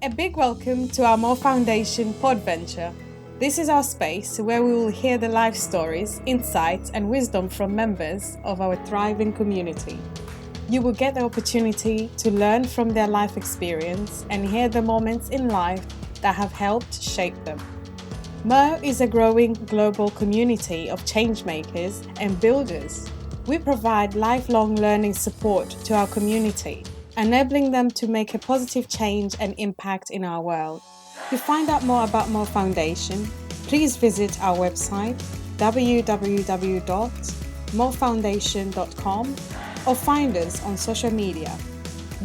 A big welcome to our MOE Foundation Podventure. This is our space where we will hear the life stories, insights, and wisdom from members of our thriving community. You will get the opportunity to learn from their life experience and hear the moments in life that have helped shape them. MOE is a growing global community of changemakers and builders. We provide lifelong learning support to our community, enabling them to make a positive change and impact in our world. To find out more about MOE Foundation, please visit our website www.moefoundation.com or find us on social media.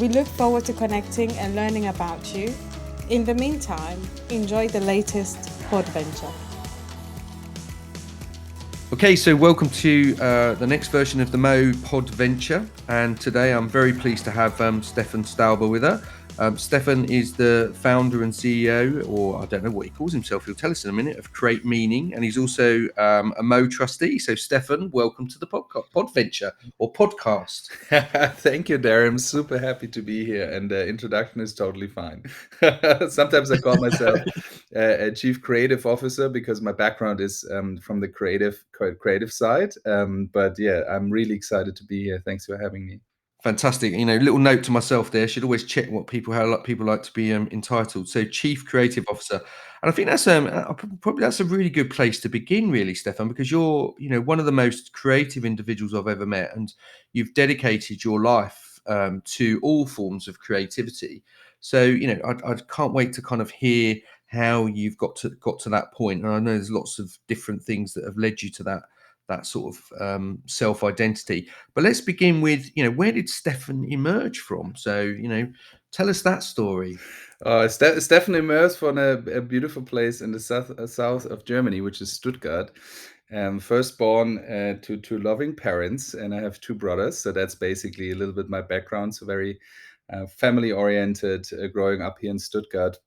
We look forward to connecting and learning about you. In the meantime, enjoy the latest Podventure. Okay, so welcome to the next version of the MOE Podventure, and today I'm very pleased to have Steffen Stäuber with her. Steffen is the founder and CEO, or I don't know what he calls himself, he'll tell us in a minute, of Create Meaning, and he's also a MOE trustee. So Steffen, welcome to the Podventure, or podcast. Thank you, Darren. I'm super happy to be here, and the introduction is totally fine. Sometimes I call myself a chief creative officer because my background is from the creative side. But yeah, I'm really excited to be here. Thanks for having me. Fantastic. Little note to myself there, should always check how people like to be entitled. So Chief Creative Officer. And I think that's probably that's a really good place to begin, really, Steffen, because you're, one of the most creative individuals I've ever met, and you've dedicated your life to all forms of creativity. So, I can't wait to kind of hear how you've got to that point. And I know there's lots of different things that have led you to that sort of self-identity. But let's begin with, where did Steffen emerge from? So, tell us that story. Steffen emerged from a beautiful place in the south of Germany, which is Stuttgart. First born to loving parents, and I have two brothers. So that's basically a little bit my background. So very family-oriented, growing up here in Stuttgart.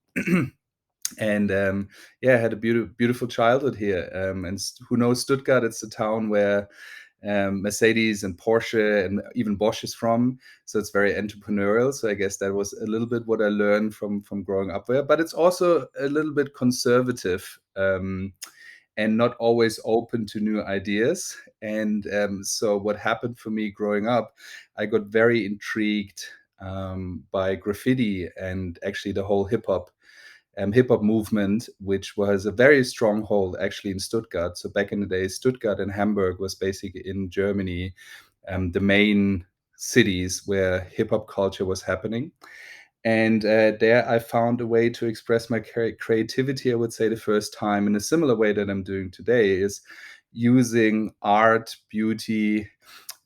And I had a beautiful childhood here. And who knows Stuttgart? It's a town where Mercedes and Porsche and even Bosch is from. So it's very entrepreneurial. So I guess that was a little bit what I learned from growing up there. But it's also a little bit conservative and not always open to new ideas. And so what happened for me growing up, I got very intrigued by graffiti and actually the whole hip hop movement, which was a very stronghold actually in Stuttgart. So back in the day, Stuttgart and Hamburg was basically in Germany, the main cities where hip hop culture was happening. And there I found a way to express my creativity, I would say the first time in a similar way that I'm doing today, is using art, beauty,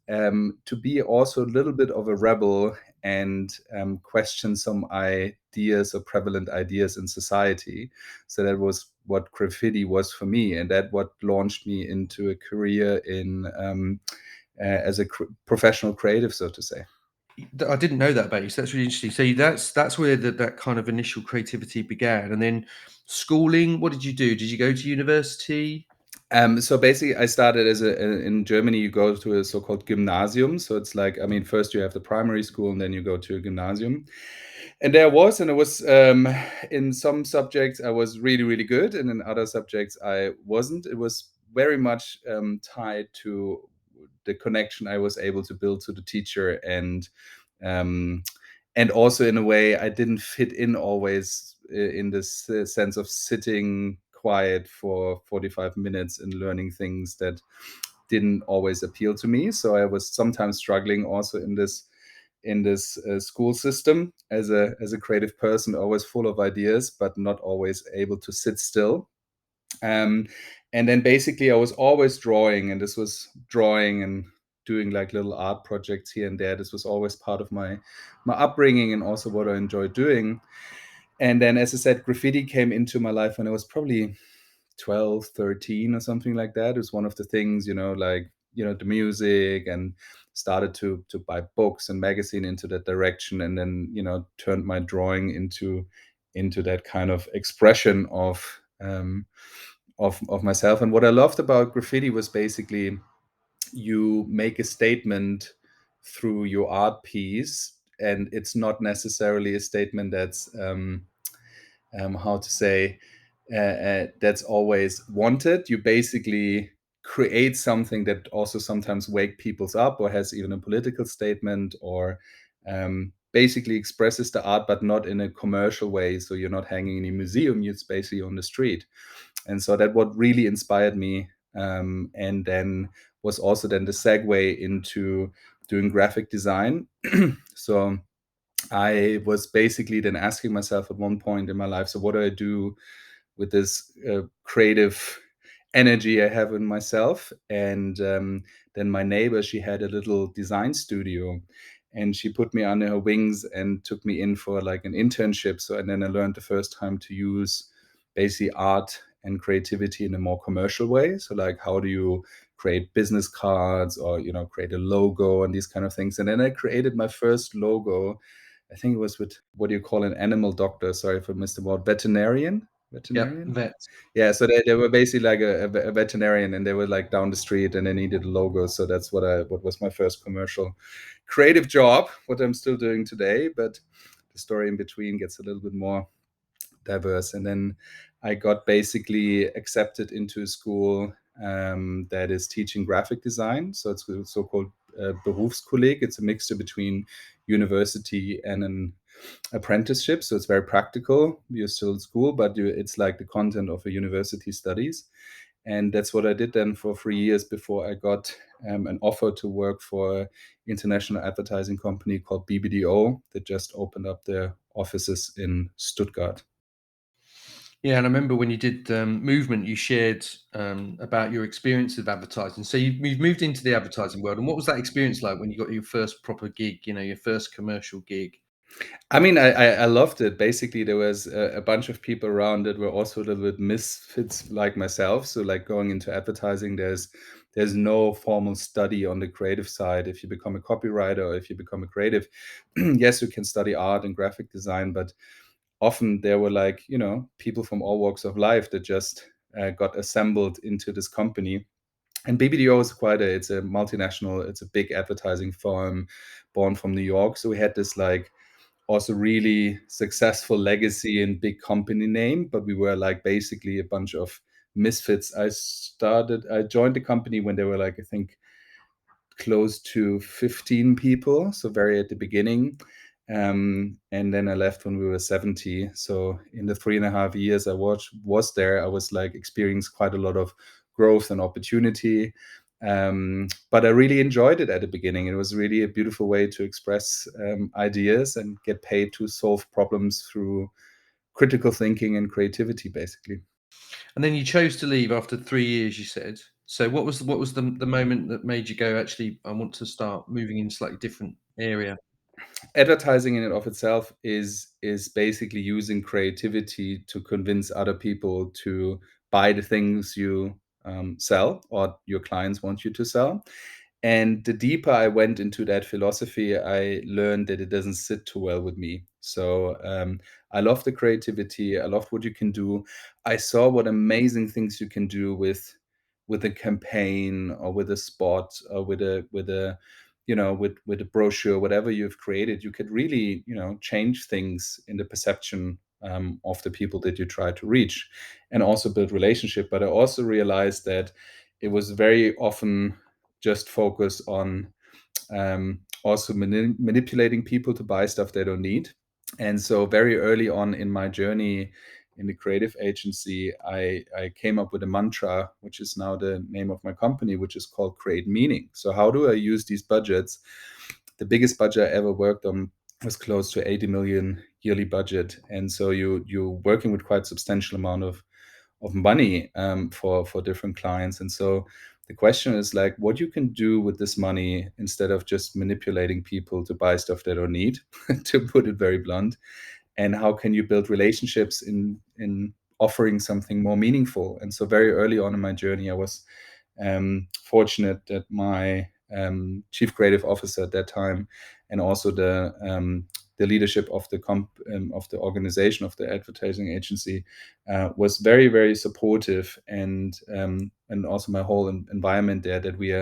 to be also a little bit of a rebel and question some ideas or prevalent ideas in society. So that was what graffiti was for me, and that what launched me into a career in as a professional creative, so to say. I didn't know that about you, so that's really interesting. So that's where that kind of initial creativity began. And then schooling, what did you do? Did you go to university? So basically, I started in Germany. You go to a so-called gymnasium. So it's like, first you have the primary school, and then you go to a gymnasium. And it was in some subjects I was really, really good, and in other subjects I wasn't. It was very much tied to the connection I was able to build to the teacher, um, and also in a way I didn't fit in always in this sense of sitting quiet for 45 minutes and learning things that didn't always appeal to me. So I was sometimes struggling also in this school system as a creative person, always full of ideas, but not always able to sit still. And then basically I was always drawing, and this was drawing and doing like little art projects here and there. This was always part of my upbringing and also what I enjoyed doing. And then, as I said, graffiti came into my life when I was probably 12, 13 or something like that. It was one of the things, the music, and started to buy books and magazine into that direction, and then, turned my drawing into that kind of expression of myself. And what I loved about graffiti was basically you make a statement through your art piece, and it's not necessarily a statement that's how to say, that's always wanted. You basically create something that also sometimes wake people's up, or has even a political statement, or basically expresses the art, but not in a commercial way. So you're not hanging in a museum, it's basically on the street. And so that what really inspired me, and then was also then the segue into doing graphic design. So I was basically then asking myself at one point in my life, so what do I do with this creative energy I have in myself? And then my neighbor, she had a little design studio, and she put me under her wings and took me in for like an internship. So, and then I learned the first time to use basically art and creativity in a more commercial way. So like, how do you create business cards, or, you know, create a logo and these kind of things. And then I created my first logo. I think it was with, what do you call an animal doctor? Sorry if I missed the word. Veterinarian? Yep, Veterinarian? vet. Yeah, so they were basically like a veterinarian, and they were like down the street, and they needed a logo. So that's what was my first commercial creative job, what I'm still doing today. But the story in between gets a little bit more diverse. And then I got basically accepted into a school that is teaching graphic design. So it's a so-called Berufskolleg. It's a mixture between university and an apprenticeship. So it's very practical. You're still in school, but it's like the content of a university studies. And that's what I did then for 3 years before I got an offer to work for an international advertising company called BBDO that just opened up their offices in Stuttgart. Yeah, and I remember when you did Movement, you shared about your experience of advertising. So you've moved into the advertising world, and what was that experience like when you got your first proper gig? You know, your first commercial gig. I mean, I loved it. Basically, there was a bunch of people around that were also a little bit misfits like myself. So, like going into advertising, there's no formal study on the creative side. If you become a copywriter or if you become a creative, yes, you can study art and graphic design, but often there were like, you know, people from all walks of life that just got assembled into this company. And BBDO is it's a multinational, it's a big advertising firm born from New York. So we had this like also really successful legacy and big company name, but we were like basically a bunch of misfits. I joined the company when they were like, I think, close to 15 people, so very at the beginning. And then I left when we were 70. So in the 3.5 years I was there, I was like experienced quite a lot of growth and opportunity. But I really enjoyed it at the beginning. It was really a beautiful way to express ideas and get paid to solve problems through critical thinking and creativity, basically. And then you chose to leave after 3 years, you said. So what was the moment that made you go, actually, I want to start moving in a slightly different area? Advertising in and of itself is basically using creativity to convince other people to buy the things you sell, or your clients want you to sell. And the deeper I went into that philosophy, I learned that it doesn't sit too well with me. So I love the creativity. I love what you can do. I saw what amazing things you can do with a campaign, or with a spot, or with a you know, with a brochure, whatever you've created. You could really, you know, change things in the perception of the people that you try to reach, and also build relationship. But I also realized that it was very often just focus on also manipulating people to buy stuff they don't need. And so very early on in my journey in the creative agency, I came up with a mantra, which is now the name of my company, which is called Create Meaning. So how do I use these budgets? The biggest budget I ever worked on was close to 80 million yearly budget. And so you're working with quite substantial amount of money for different clients. And so the question is like, what you can do with this money instead of just manipulating people to buy stuff they don't need, to put it very blunt. And how can you build relationships in offering something more meaningful? And so very early on in my journey, I was fortunate that my chief creative officer at that time, and also the leadership of of the organization of the advertising agency, was very, very supportive, and also my whole environment there, that we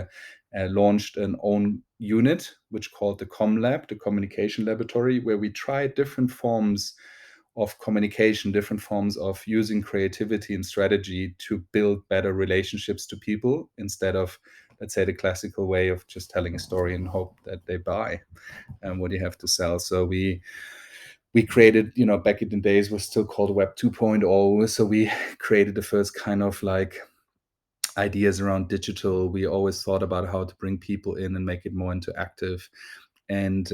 launched an own unit which called the Com Lab, the Communication Laboratory, where we tried different forms of communication, different forms of using creativity and strategy to build better relationships to people, instead of, let's say, the classical way of just telling a story and hope that they buy what you have to sell. So we created, back in the days was still called Web 2.0. So we created the first kind of like ideas around digital. We always thought about how to bring people in and make it more interactive. And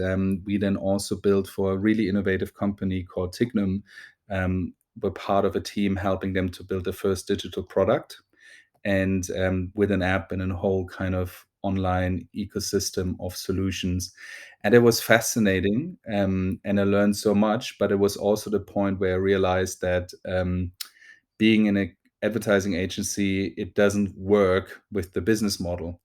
we then also built for a really innovative company called Tignum. We're part of a team helping them to build the first digital product, and with an app and a whole kind of online ecosystem of solutions. And it was fascinating, and I learned so much. But it was also the point where I realized that being in an advertising agency, it doesn't work with the business model.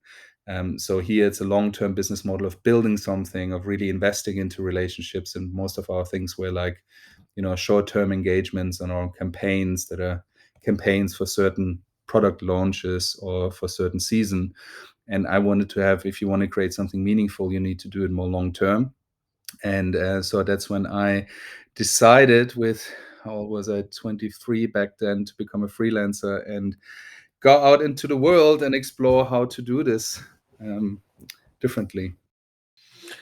So here it's a long-term business model of building something, of really investing into relationships. And most of our things were like, short-term engagements on our campaigns that are campaigns for certain product launches or for certain season. And I wanted to have, if you want to create something meaningful, you need to do it more long-term. And so that's when I decided, with, how old was I, 23 back then, to become a freelancer and go out into the world and explore how to do this differently.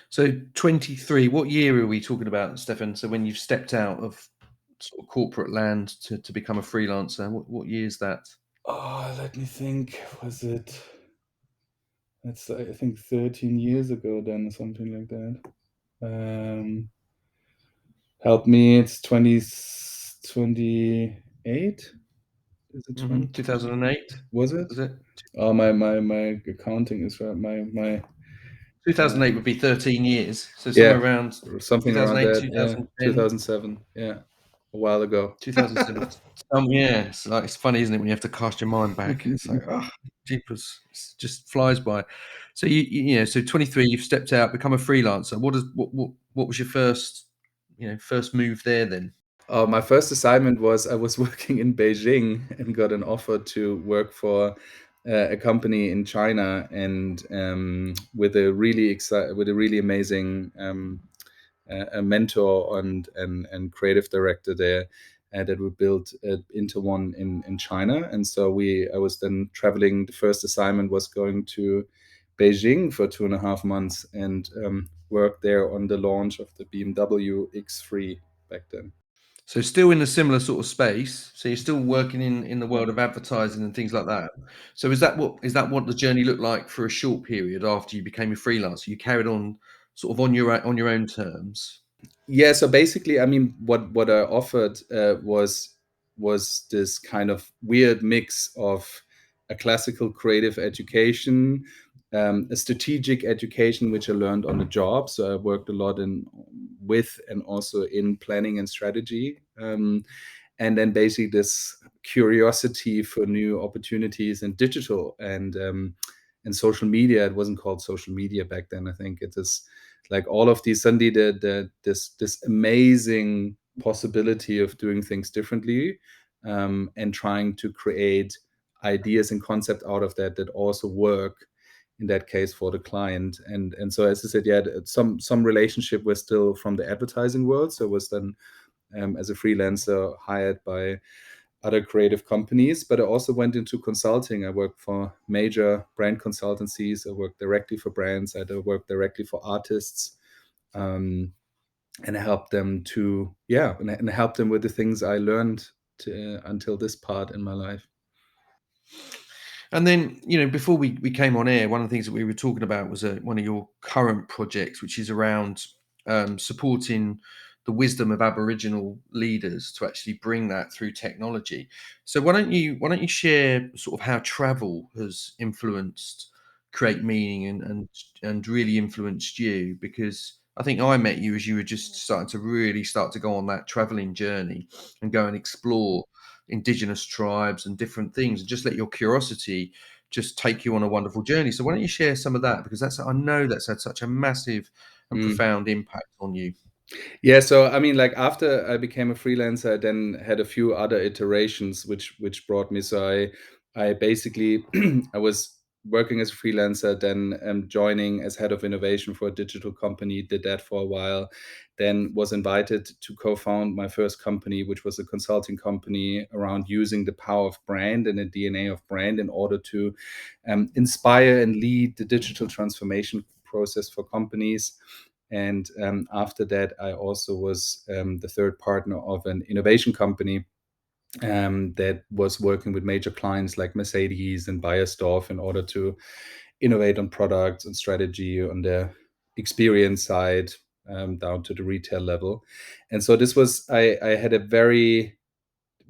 So 23, what year are we talking about, Stefan? So when you've stepped out of sort of corporate land to become a freelancer, what year is that? Oh, let me think. Was it? That's, I think, 13 years ago then, or something like that. Help me. It's 2028. Is it 20? 2008, Was it? was it? Oh, my accounting is right. My 2008 would be 13 years. So somewhere yeah, around something around 2008, that. Yeah, 2010, 2007. Yeah, a while ago. 2007. Yeah, it's funny, isn't it, when you have to cast your mind back? It's like, oh, jeepers, it just flies by. So so 23, you've stepped out, become a freelancer. What was your first move there then? My first assignment was, I was working in Beijing and got an offer to work for a company in China, and with a really amazing a mentor and creative director there, that we built Interone in China. And so I was then traveling. The first assignment was going to Beijing for 2.5 months and worked there on the launch of the BMW X3 back then. So still in a similar sort of space. So you're still working in the world of advertising and things like that. So is that what the journey looked like for a short period after you became a freelancer? You carried on sort of on your own terms. Yeah, so basically, I mean, what I offered was this kind of weird mix of a classical creative education, a strategic education, which I learned on the job. So I worked a lot with and also in planning and strategy, and then basically this curiosity for new opportunities in digital and social media. It wasn't called social media back then. I think it is like all of these, suddenly this amazing possibility of doing things differently, and trying to create ideas and concept out of that also work in that case for the client. And so, as I said, yeah, some relationship was still from the advertising world. So I was then, as a freelancer, hired by other creative companies, but I also went into consulting. I worked for major brand consultancies. I worked directly for brands. I worked directly for artists, and help them and help them with the things I learned until this part in my life. And then, before we came on air, one of the things that we were talking about was one of your current projects, which is around supporting the wisdom of Aboriginal leaders to actually bring that through technology. So why don't you share sort of how travel has influenced Create Meaning and really influenced you? Because I think I met you as you were just starting to really start to go on that traveling journey and go and explore indigenous tribes and different things, and just let your curiosity just take you on a wonderful journey. So why don't you share some of that? Because I know that's had such a massive and profound impact on you. Yeah, so I mean, like, after I became a freelancer, I then had a few other iterations which brought me. So I basically I was working as a freelancer, then joining as head of innovation for a digital company, did that for a while. then was invited to co-found my first company, which was a consulting company around using the power of brand and the DNA of brand in order to inspire and lead the digital transformation process for companies. And after that, I also was the third partner of an innovation company that was working with major clients like Mercedes and Beiersdorf in order to innovate on products and strategy on the experience side, down to the retail level. And so this was, I had a very,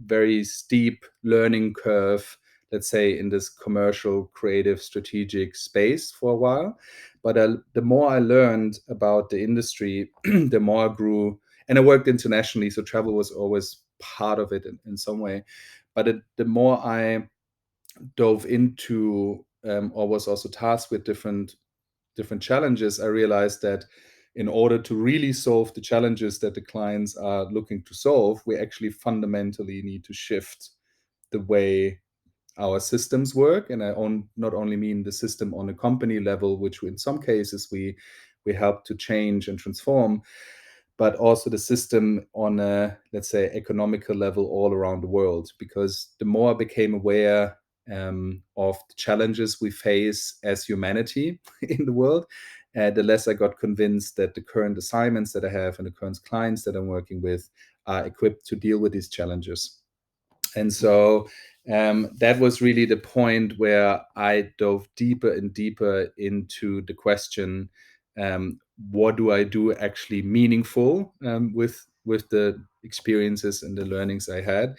very steep learning curve, let's say, in this commercial, creative, strategic space for a while. But the more I learned about the industry, the more I grew. And I worked internationally, so travel was always part of it in some way. But the more I dove into, or was also tasked with different challenges, I realized that in order to really solve the challenges that the clients are looking to solve, we actually fundamentally need to shift the way our systems work. And not only mean the system on a company level, which in some cases we help to change and transform, but also the system on a, let's say, economical level all around the world. Because the more I became aware of the challenges we face as humanity in the world, the less I got convinced that the current assignments that I have and the current clients that I'm working with are equipped to deal with these challenges. And so that was really the point where I dove deeper and deeper into the question, what do I do actually meaningful with the experiences and the learnings I had,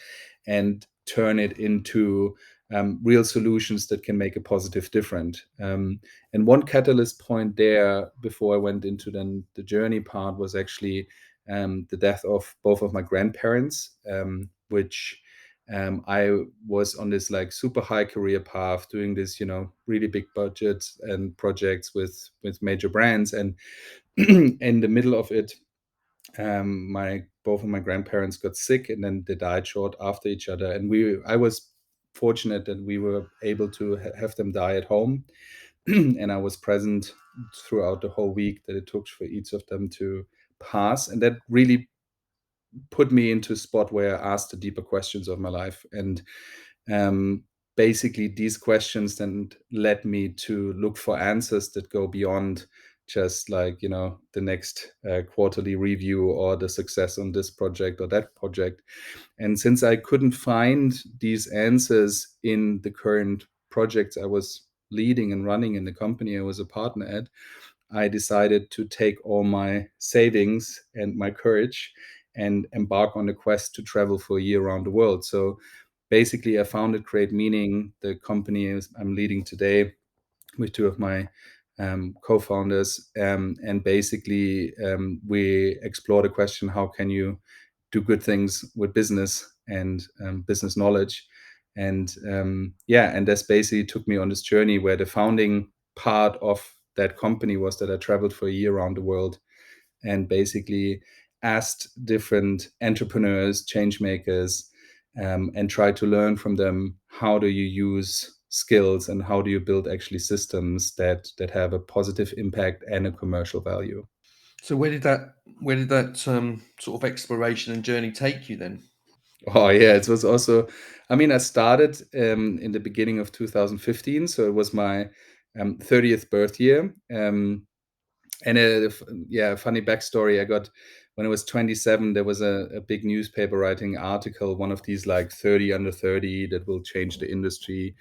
and turn it into real solutions that can make a positive difference. And one catalyst point there, before I went into then the journey part, was actually the death of both of my grandparents, which I was on this like super high career path, doing this, really big budgets and projects with major brands, and in the middle of it, my both of my grandparents got sick, and then they died short after each other. And I was fortunate that we were able to have them die at home, and I was present throughout the whole week that it took for each of them to pass, and that really put me into a spot where I asked the deeper questions of my life. And basically, these questions then led me to look for answers that go beyond just like, the next quarterly review or the success on this project or that project. And since I couldn't find these answers in the current projects I was leading and running in the company I was a partner at, I decided to take all my savings and my courage and embark on a quest to travel for a year around the world. So basically, I founded Create Meaning, the company I'm leading today, with two of my co-founders. And basically, we explore the question, how can you do good things with business and business knowledge? And and this basically took me on this journey where the founding part of that company was that I traveled for a year around the world and basically asked different entrepreneurs, change makers, and tried to learn from them, how do you use skills and how do you build actually systems that have a positive impact and a commercial value. So where did that sort of exploration and journey take you then? Oh yeah, it was also, I started in the beginning of 2015, so it was my 30th birth year. And a funny backstory, I got, when I was 27, there was a big newspaper writing article, one of these like 30 under 30 that will change the industry,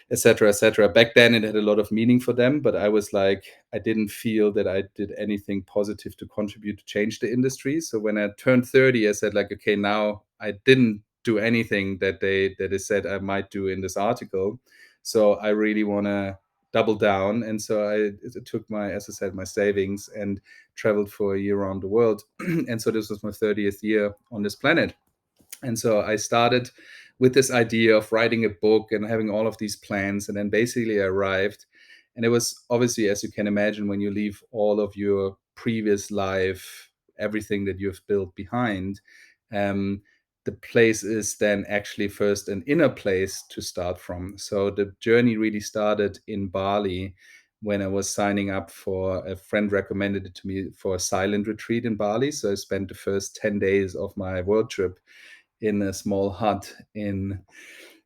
etc., etc. Back then, it had a lot of meaning for them, but I was like, I didn't feel that I did anything positive to contribute to change the industry. So when I turned 30, I said like, okay, now I didn't do anything that they said I might do in this article. So I really want to double down. And so I took my, as I said, my savings and traveled for a year around the world. And so this was my 30th year on this planet. And so I started with this idea of writing a book and having all of these plans. And then basically I arrived. And it was obviously, as you can imagine, when you leave all of your previous life, everything that you've built behind, the place is then actually first an inner place to start from. So the journey really started in Bali, when I was signing up for, a friend recommended it to me for a silent retreat in Bali. So I spent the first 10 days of my world trip in a small hut in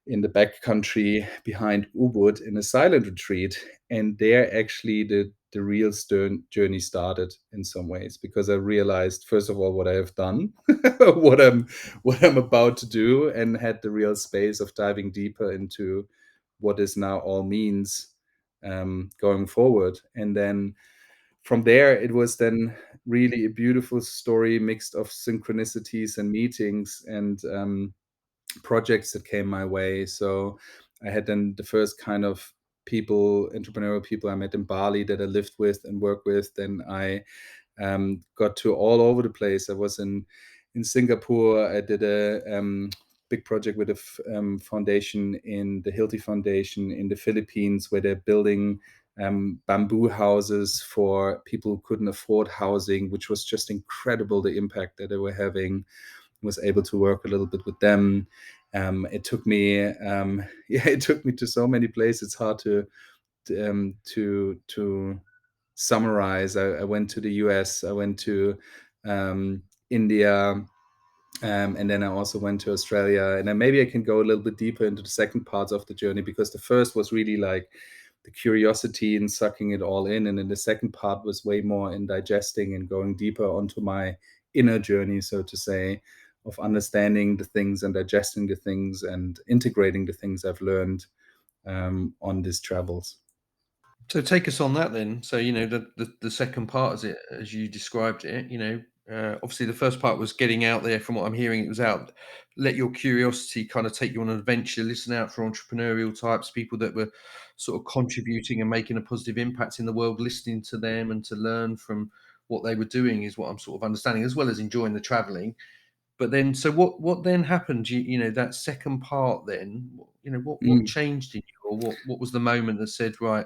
the back country behind Ubud in a silent retreat. And there actually the real journey started in some ways, because I realized, first of all, what I have done, what I'm about to do, and had the real space of diving deeper into what this now all means, going forward. And then from there, it was then really a beautiful story mixed of synchronicities and meetings and projects that came my way. So I had then the first kind of entrepreneurial people I met in Bali that I lived with and worked with. Then I got to all over the place. I was in Singapore. I did a big project with a foundation, in the Hilti Foundation in the Philippines, where they're building bamboo houses for people who couldn't afford housing, which was just incredible, the impact that they were having. Was able to work a little bit with them. It took me, it took me to so many places. It's hard to summarize. I went to the US. I went to India. And then I also went to Australia. And then maybe I can go a little bit deeper into the second parts of the journey, because the first was really like the curiosity and sucking it all in. And then the second part was way more in digesting and going deeper onto my inner journey, so to say, of understanding the things and digesting the things and integrating the things I've learned on these travels. So take us on that then. So, the second part, as you described it, obviously the first part was getting out there. From what I'm hearing, it was out, let your curiosity kind of take you on an adventure, listen out for entrepreneurial types, people that were sort of contributing and making a positive impact in the world, listening to them and to learn from what they were doing is what I'm sort of understanding, as well as enjoying the traveling. But then, so what then happened? That second part then, what changed in you, or what was the moment that said, right,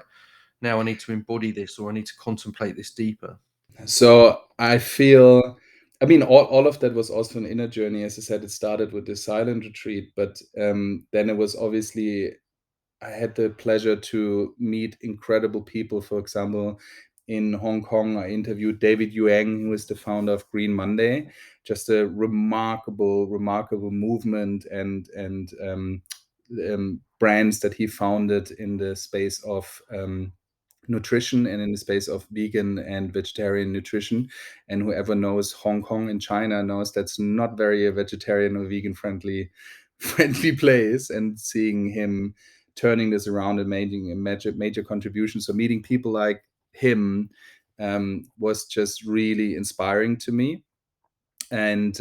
now I need to embody this, or I need to contemplate this deeper? So I feel, I mean, all of that was also an inner journey. As I said, it started with the silent retreat, but then it was obviously, I had the pleasure to meet incredible people. For example, in Hong Kong, I interviewed David Yuang, who is the founder of Green Monday. Just a remarkable movement and brands that he founded in the space of nutrition and in the space of vegan and vegetarian nutrition. And whoever knows Hong Kong and China knows that's not very a vegetarian or vegan friendly place. And seeing him turning this around and making a major contribution, so meeting people like him was just really inspiring to me. And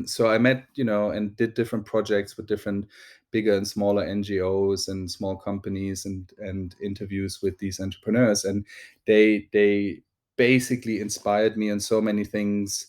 so I met, and did different projects with different bigger and smaller NGOs and small companies, and interviews with these entrepreneurs. And they basically inspired me on so many things,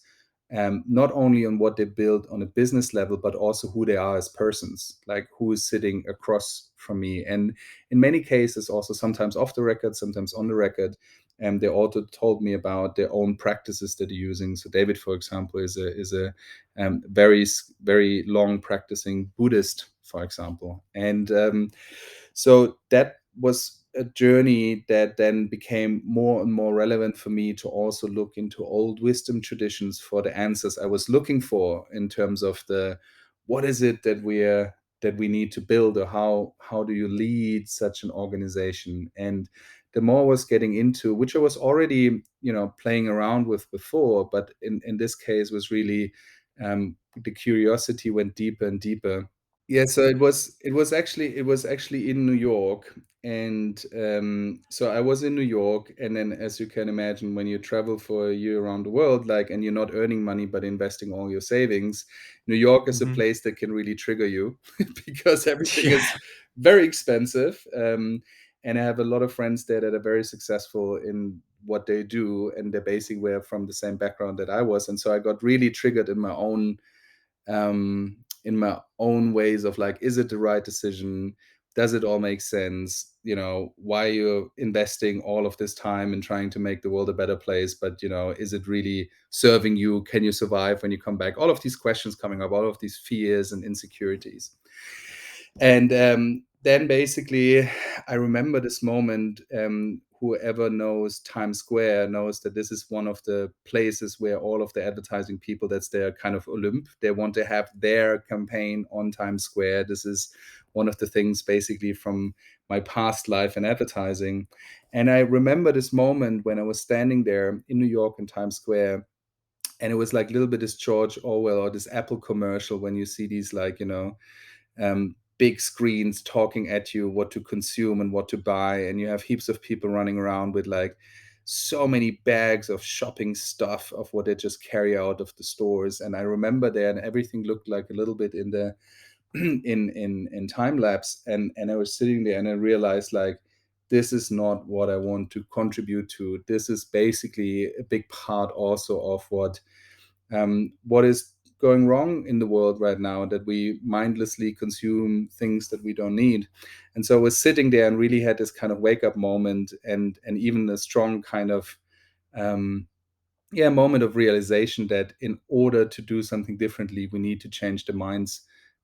not only on what they build on a business level, but also who they are as persons, like who is sitting across from me. And in many cases, also sometimes off the record, sometimes on the record, they also told me about their own practices that they're using. So David, for example, is a very long practicing Buddhist, for example. And so that was a journey that then became more and more relevant for me, to also look into old wisdom traditions for the answers I was looking for, in terms of what is it that we need to build, or how do you lead such an organization. And the more I was getting into, which I was already playing around with before, but in this case was really, the curiosity went deeper and deeper. Yeah, so it was actually in New York. And so I was in New York, and then, as you can imagine, when you travel for a year around the world, like, and you're not earning money but investing all your savings, New York is a Mhm. place that can really trigger you because everything Yeah. is very expensive. And I have a lot of friends there that are very successful in what they do, and they basically were from the same background that I was. And so I got really triggered in my own ways of, like, is it the right decision? Does it all make sense? Why you're investing all of this time in trying to make the world a better place, but is it really serving you? Can you survive when you come back? All of these questions coming up, all of these fears and insecurities. And then basically I remember this moment, whoever knows Times Square knows that this is one of the places where all of the advertising people, that's their kind of Olymp. They want to have their campaign on Times Square. This is one of the things basically from my past life in advertising. And I remember this moment when I was standing there in New York in Times Square, and it was like a little bit this George Orwell or this Apple commercial when you see these like, big screens talking at you what to consume and what to buy, and you have heaps of people running around with like so many bags of shopping stuff of what they just carry out of the stores. And I remember there, and everything looked like a little bit in the in time lapse, and I was sitting there and I realized like, this is not what I want to contribute to. This is basically a big part also of what is going wrong in the world right now, that we mindlessly consume things that we don't need. And so I was sitting there and really had this kind of wake up moment, and even a strong kind of moment of realization that in order to do something differently, we need to change the minds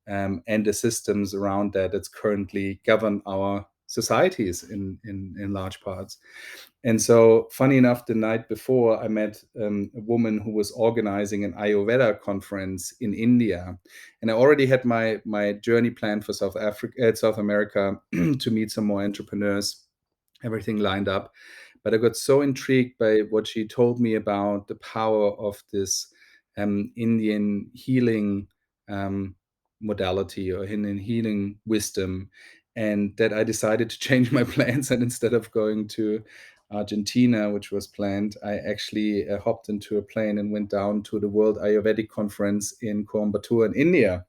and the systems around that's currently govern our societies in large parts. And so, funny enough, the night before, I met a woman who was organizing an Ayurveda conference in India, and I already had my journey planned for South America, to meet some more entrepreneurs, everything lined up. But I got so intrigued by what she told me about the power of this Indian healing modality, or Indian healing wisdom, and that I decided to change my plans. And instead of going to Argentina, which was planned, I actually hopped into a plane and went down to the World Ayurvedic Conference in Coimbatore in India.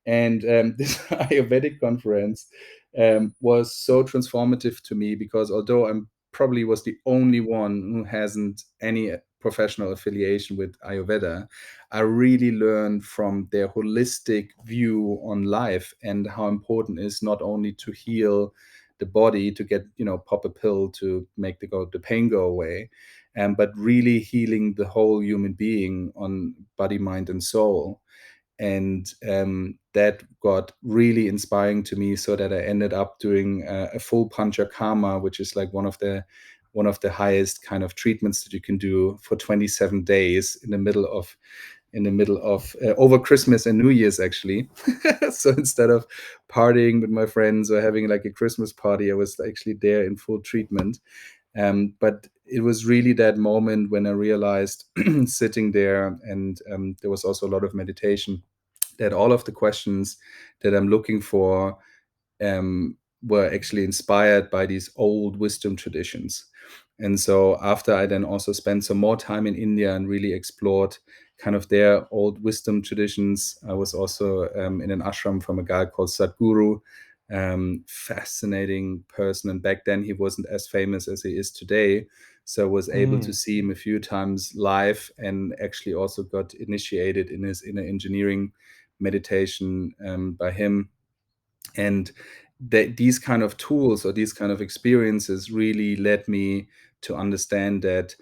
And this Ayurvedic conference was so transformative to me, because although I'm probably was the only one who hasn't any professional affiliation with Ayurveda, I really learned from their holistic view on life, and how important it is not only to heal the body, to get, pop a pill to make the pain go away, but really healing the whole human being on body, mind, and soul. And that got really inspiring to me, so that I ended up doing a full panchakarma, which is like one of the highest kind of treatments that you can do for 27 days in the middle of over Christmas and New Year's, actually. So instead of partying with my friends or having like a Christmas party, I was actually there in full treatment. But it was really that moment when I realized, sitting there, and there was also a lot of meditation, that all of the questions that I'm looking for were actually inspired by these old wisdom traditions. And so after I then also spent some more time in India and really explored kind of their old wisdom traditions, I was also in an ashram from a guy called Sadhguru, fascinating person. And back then he wasn't as famous as he is today. So I was able to see him a few times live, and actually also got initiated in his inner engineering meditation by him. And these kind of tools or these kind of experiences really led me to understand that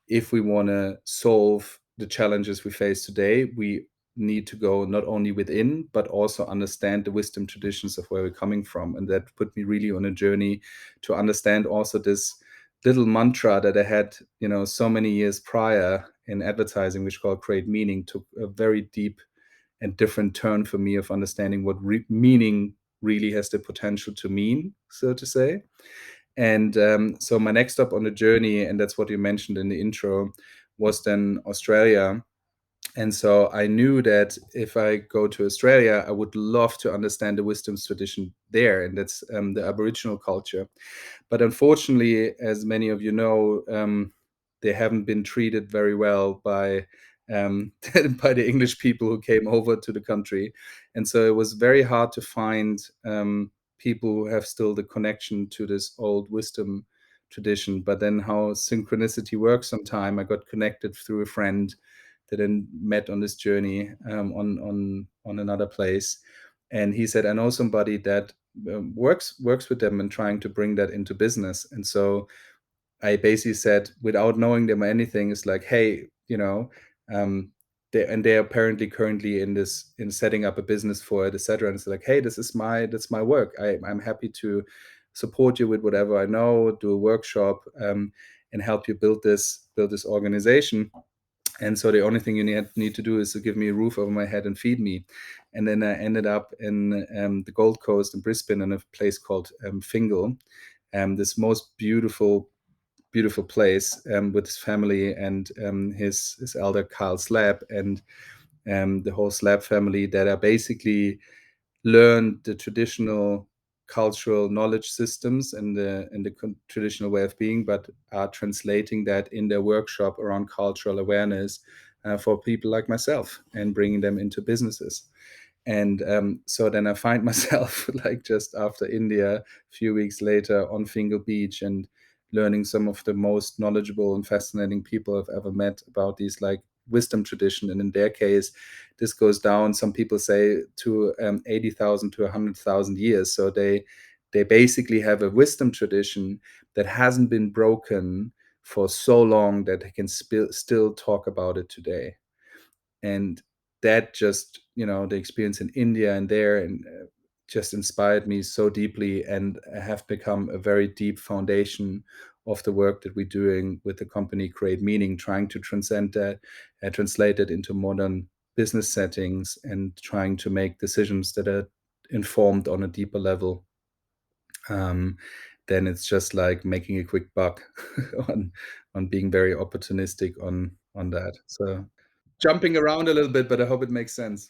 if we want to solve the challenges we face today, we need to go not only within, but also understand the wisdom traditions of where we're coming from. And that put me really on a journey to understand also this little mantra that I had, so many years prior in advertising, which called create meaning, took a very deep and different turn for me of understanding what meaning really has the potential to mean, so to say. And so my next stop on the journey, and that's what you mentioned in the intro, was then Australia. And so I knew that if I go to Australia, I would love to understand the wisdom's tradition there, and that's the Aboriginal culture. But unfortunately, as many of you know, they haven't been treated very well by by the English people who came over to the country. And so it was very hard to find people who have still the connection to this old wisdom tradition. But then how synchronicity works sometime, I got connected through a friend that then met on this journey on another place. And he said, I know somebody that works with them and trying to bring that into business. And so I basically said, without knowing them or anything, it's like, hey, they're apparently currently in setting up a business for it, etc. And it's like, hey, that's my work. I'm happy to support you with whatever I know, do a workshop, and help you build this organization. And so the only thing you need to do is to give me a roof over my head and feed me. And then I ended up in the Gold Coast in Brisbane in a place called Fingal, this most beautiful place, with his family and his elder Carl Slab and the whole Slab family, that are basically learn the traditional cultural knowledge systems and the traditional way of being, but are translating that in their workshop around cultural awareness for people like myself and bringing them into businesses. And so then I find myself like just after India, a few weeks later on Fingal Beach, and learning some of the most knowledgeable and fascinating people I've ever met about these like wisdom tradition. And in their case, this goes down, some people say, to 80,000 to 100,000 years. So they basically have a wisdom tradition that hasn't been broken for so long that they can still talk about it today. And that just, the experience in India and there, and just inspired me so deeply, and have become a very deep foundation of the work that we're doing with the company Create Meaning, trying to transcend that, translate it into modern business settings, and trying to make decisions that are informed on a deeper level. Then it's just like making a quick buck on being very opportunistic on that. So jumping around a little bit, but I hope it makes sense.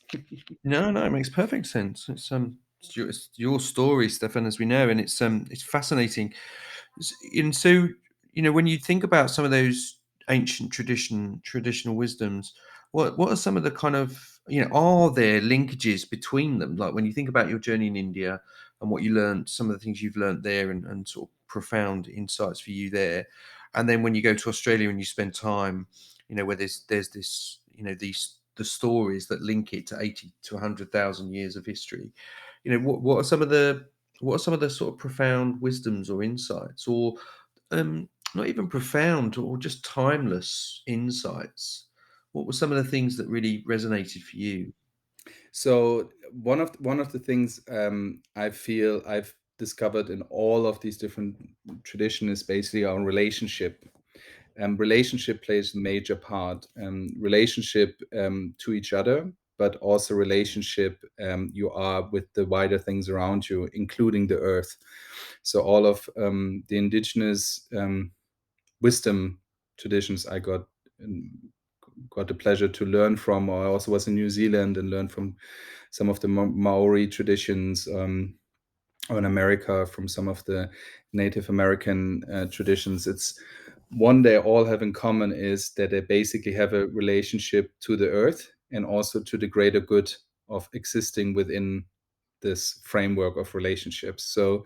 No, it makes perfect sense. It's your story, Stefan, as we know, and it's fascinating. And so, when you think about some of those ancient traditional wisdoms, what are some of the kind of, are there linkages between them? Like when you think about your journey in India and what you learned, some of the things you've learned there, and sort of profound insights for you there, and then when you go to Australia and you spend time, where there's this, the stories that link it to 80 to 100,000 years of history. What are some of the sort of profound wisdoms or insights, or not even profound, or just timeless insights? What were some of the things that really resonated for you? So one of the things I feel I've discovered in all of these different traditions is basically our relationship. Relationship plays a major part. Relationship to each other, but also relationship you are with the wider things around you, including the earth. So all of the indigenous wisdom traditions I got the pleasure to learn from. Or I also was in New Zealand and learned from some of the Maori traditions, or in America from some of the Native American traditions. It's one they all have in common is that they basically have a relationship to the earth and also to the greater good of existing within this framework of relationships. So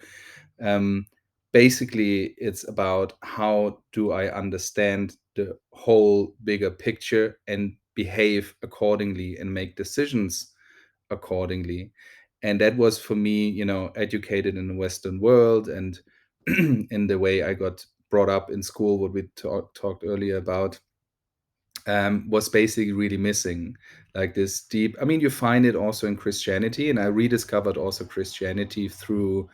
um, basically, it's about how do I understand the whole bigger picture and behave accordingly and make decisions accordingly. And that was for me, educated in the Western world and in the way I got brought up in school, what we talked earlier about, was basically really missing, like this deep. I mean, you find it also in Christianity, and I rediscovered also Christianity through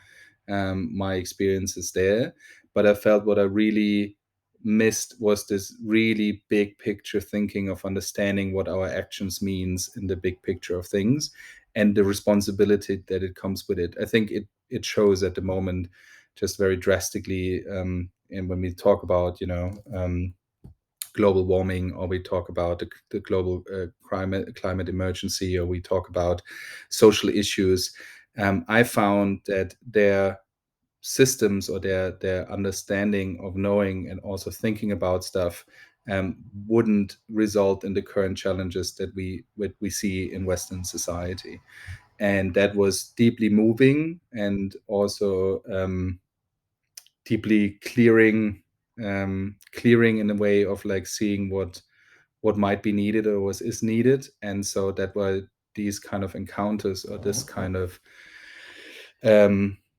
my experiences there. But I felt what I really missed was this really big picture thinking of understanding what our actions means in the big picture of things, and the responsibility that it comes with it. I think it shows at the moment just very drastically. And when we talk about, global warming, or we talk about the global climate emergency, or we talk about social issues, I found that their systems, or their understanding of knowing and also thinking about stuff, wouldn't result in the current challenges that we see in Western society. And that was deeply moving, and also deeply clearing in a way of like seeing what might be needed or was is needed. And so that were these kind of encounters, or this kind of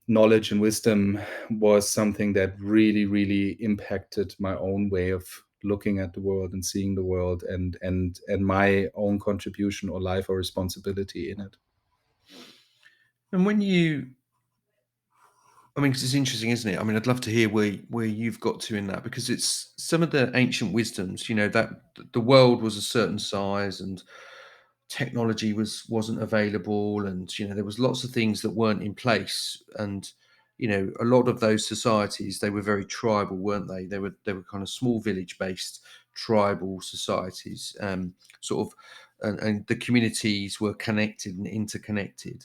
knowledge and wisdom, was something that really really impacted my own way of looking at the world and seeing the world, and my own contribution or life or responsibility in it. And when you I mean, 'cause it's interesting, isn't it? I mean, I'd love to hear where you've got to in that, because it's some of the ancient wisdoms, that the world was a certain size and technology wasn't available, and there was lots of things that weren't in place, and a lot of those societies, they were very tribal, weren't they? They were kind of small village based tribal societies, sort of, and the communities were connected and interconnected.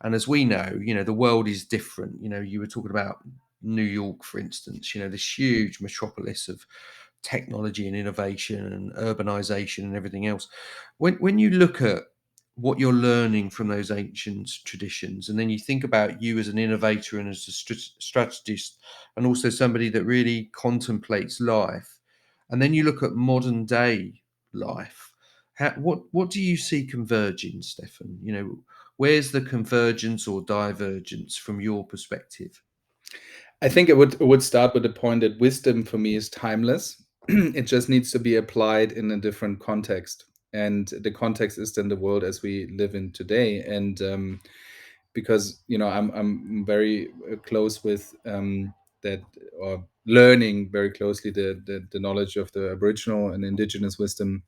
And as we know, the world is different. You were talking about New York, for instance, this huge metropolis of technology and innovation and urbanization and everything else. When you look at what you're learning from those ancient traditions, and then you think about you as an innovator and as a strategist, and also somebody that really contemplates life, and then you look at modern day life, what do you see converging, Stefan? Where's the convergence or divergence from your perspective? I think it would start with the point that wisdom for me is timeless. It just needs to be applied in a different context, and the context is then the world as we live in today. And because I'm very close with that, or learning very closely the knowledge of the Aboriginal and Indigenous wisdom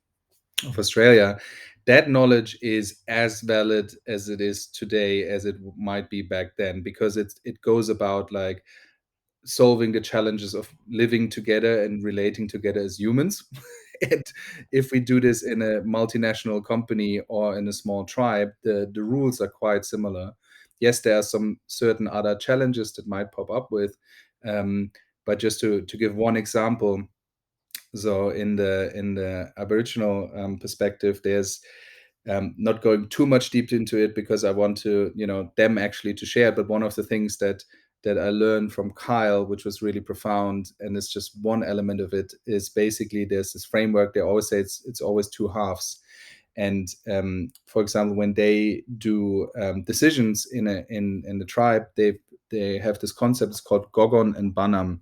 of Australia. That knowledge is as valid as it is today as it might be back then, because it goes about like solving the challenges of living together and relating together as humans. And if we do this in a multinational company or in a small tribe, the rules are quite similar. Yes, there are some certain other challenges that might pop up with, but just to give one example, so in the Aboriginal perspective, there's not going too much deep into it because I want to, them actually to share. But one of the things that I learned from Kyle, which was really profound, and it's just one element of it, is basically there's this framework. They always say it's always two halves. And for example, when they do decisions in the tribe, they have this concept. It's called Gogon and Banam.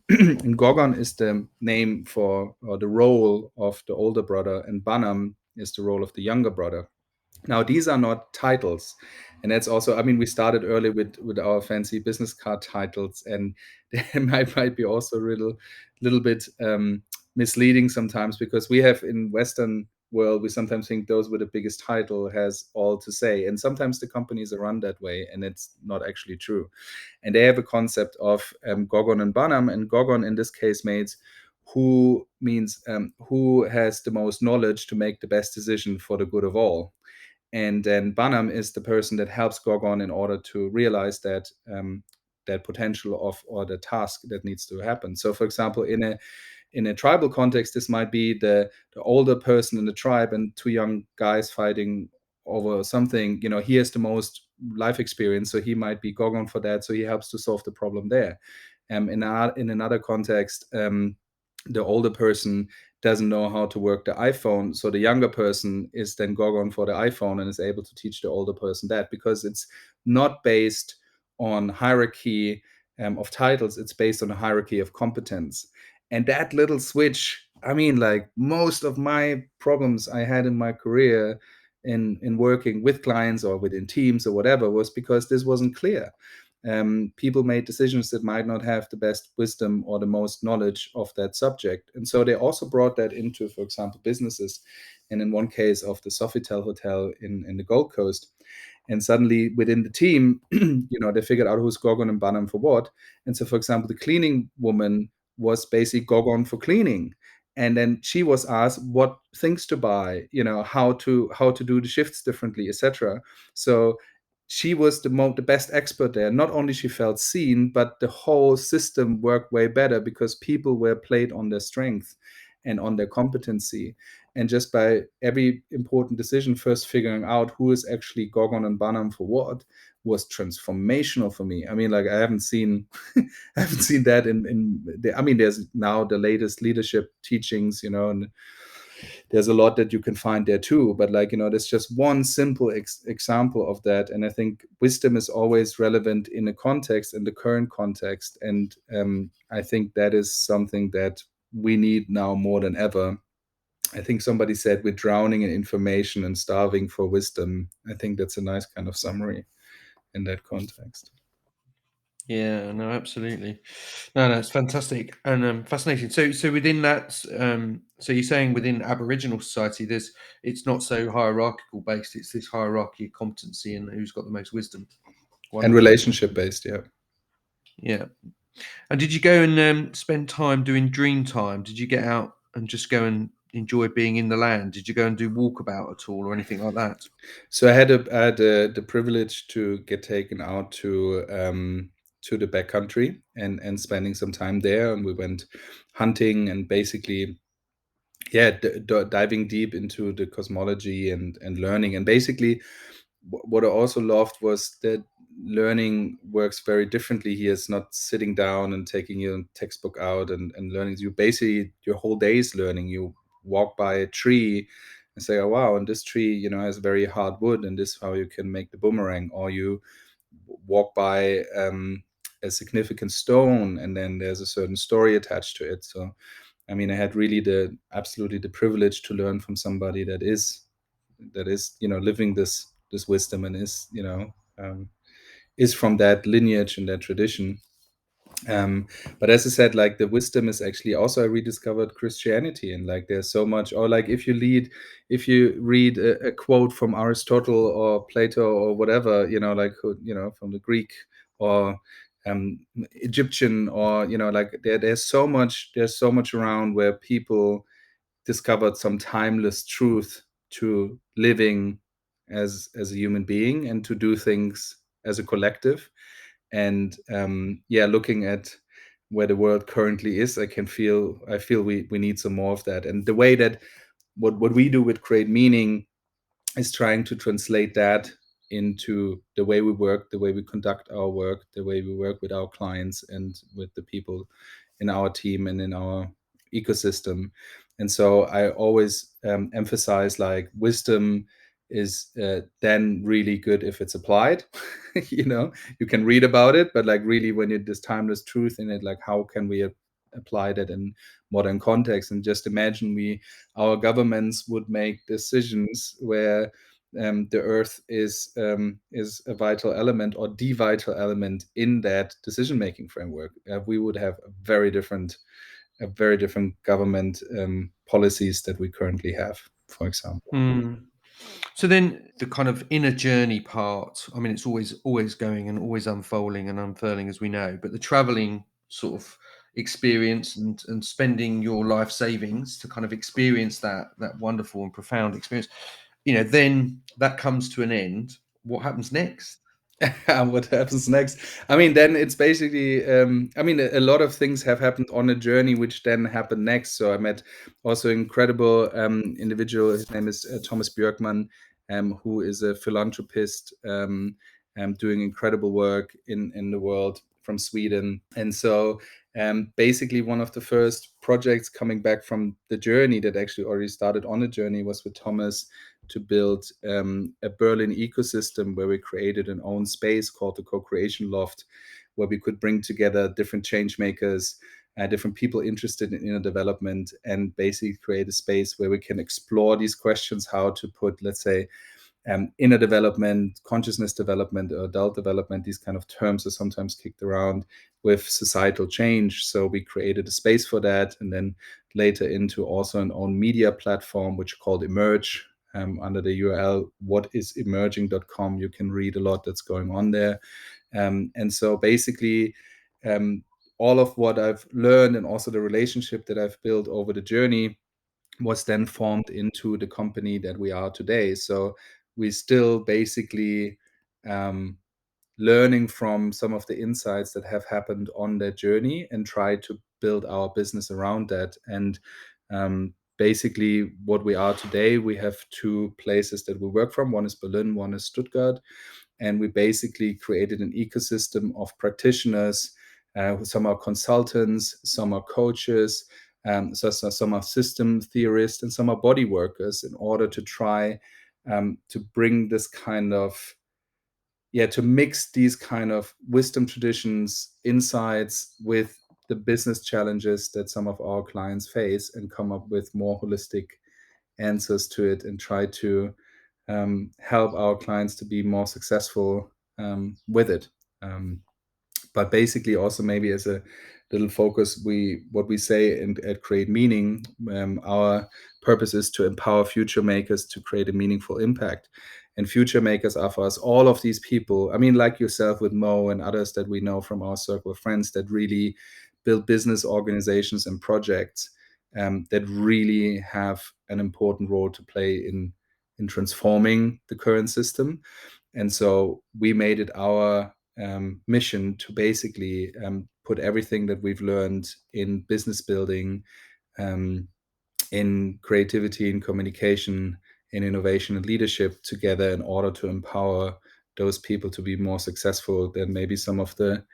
And Gogon is the name for, or the role of the older brother, and Banam is the role of the younger brother. Now, these are not titles. And that's also, I mean, we started early with our fancy business card titles, and they might be also a little bit misleading sometimes, because we have in Western world, we sometimes think those with the biggest title has all to say. And sometimes the companies are run that way, and it's not actually true. And they have a concept of Gogon and Banam, and Gogon in this case means who has the most knowledge to make the best decision for the good of all. And then Banam is the person that helps Gorgon in order to realize that potential of, or the task that needs to happen. So, for example, in a tribal context, this might be the older person in the tribe and two young guys fighting over something. He has the most life experience, so he might be Gorgon for that. So he helps to solve the problem there. In another context, the older person doesn't know how to work the iPhone, so the younger person is then Gorgon for the iPhone and is able to teach the older person that, because it's not based on hierarchy of titles, it's based on a hierarchy of competence. And that little switch, I mean, like most of my problems I had in my career in working with clients or within teams or whatever, was because this wasn't clear. People made decisions that might not have the best wisdom or the most knowledge of that subject. And so they also brought that into, for example, businesses. And in one case of the Sofitel Hotel in the Gold Coast. And suddenly within the team, they figured out who's Gorgon and Banam for what. And so, for example, the cleaning woman was basically Gorgon for cleaning. And then she was asked what things to buy, how to do the shifts differently, etc. So she was the best expert there. Not only she felt seen, but the whole system worked way better because people were played on their strength and on their competency. And just by every important decision, first figuring out who is actually Gorgon and Banam for what, was transformational for me. I mean, like I haven't seen that I mean, there's now the latest leadership teachings, and there's a lot that you can find there too. But there's just one simple example of that. And I think wisdom is always relevant in a context, in the current context. And I think that is something that we need now more than ever. I think somebody said we're drowning in information and starving for wisdom. I think that's a nice kind of summary in that context. Yeah, no, absolutely. No, it's fantastic and fascinating. So within that, so you're saying within Aboriginal society, it's not so hierarchical based. It's this hierarchy of competency and who's got the most wisdom. And Wonderful. relationship based, yeah. Yeah. And did you go and spend time doing dream time? Did you get out and just go and enjoy being in the land? Did you go and do walkabout at all or anything like that? So I had the privilege to get taken out to the backcountry and spending some time there, and we went hunting and basically, yeah, diving deep into the cosmology and learning. And basically, what I also loved was that learning works very differently here. It's not sitting down and taking your textbook out and learning. You basically, your whole day is learning. You walk by a tree and say, oh wow, and this tree, has very hard wood, and this is how you can make the boomerang. Or you walk by a significant stone, and then there's a certain story attached to it. So I mean, I had really absolutely the privilege to learn from somebody that is living this wisdom, and is from that lineage and that tradition. But as I said, like, the wisdom is actually also, I rediscovered Christianity, and like there's so much. Or like, if you read a quote from Aristotle or Plato or whatever, like from the Greek or Egyptian, or like there's so much around where people discovered some timeless truth to living as a human being, and to do things as a collective. And looking at where the world currently is, I feel we need some more of that. And the way that what we do with Create Meaning is trying to translate that into the way we work, the way we conduct our work, the way we work with our clients and with the people in our team and in our ecosystem. And so I always emphasize, like, wisdom is then really good if it's applied. You can read about it, but like, really, when there's timeless truth in it, like, how can we apply that in modern context? And just imagine our governments would make decisions where the earth is a vital element, or the vital element in that decision making framework. We would have a very different government policies that we currently have, for example. So then the kind of inner journey part, I mean, it's always going and always unfolding and unfurling, as we know, but the traveling sort of experience and spending your life savings to kind of experience that wonderful and profound experience, then that comes to an end. What happens next? What happens next? I mean, then it's basically, a lot of things have happened on a journey, which then happened next. So I met also incredible individual. His name is Thomas Björkman, who is a philanthropist, doing incredible work in the world, from Sweden. And so basically, one of the first projects coming back from the journey that actually already started on a journey was with Thomas, to build a Berlin ecosystem where we created an own space called the Co-Creation Loft, where we could bring together different change makers, different people interested in inner development, and basically create a space where we can explore these questions, how to put, let's say, inner development, consciousness development, or adult development. These kind of terms are sometimes kicked around with societal change. So we created a space for that, and then later into also an own media platform, which called Emerge, under the URL whatisemerging.com. You can read a lot that's going on there. And so basically, all of what I've learned, and also the relationship that I've built over the journey, was then formed into the company that we are today. So we still basically learning from some of the insights that have happened on that journey, and try to build our business around that. And basically, what we are today, we have two places that we work from. One is Berlin, one is Stuttgart. And we basically created an ecosystem of practitioners. Some are consultants, some are coaches, so some are system theorists, and some are body workers, in order to try to bring this kind of, to mix these kind of wisdom traditions, insights, with the business challenges that some of our clients face, and come up with more holistic answers to it, and try to help our clients to be more successful with it. But basically, also maybe as a little focus, what we say at Create Meaning, our purpose is to empower future makers to create a meaningful impact. And future makers are for us all of these people. I mean, like yourself with Mo and others that we know from our circle of friends that really build business organizations and projects that really have an important role to play in transforming the current system. And so we made it our mission to basically put everything that we've learned in business building, in creativity and communication, in innovation and leadership together in order to empower those people to be more successful than maybe some of the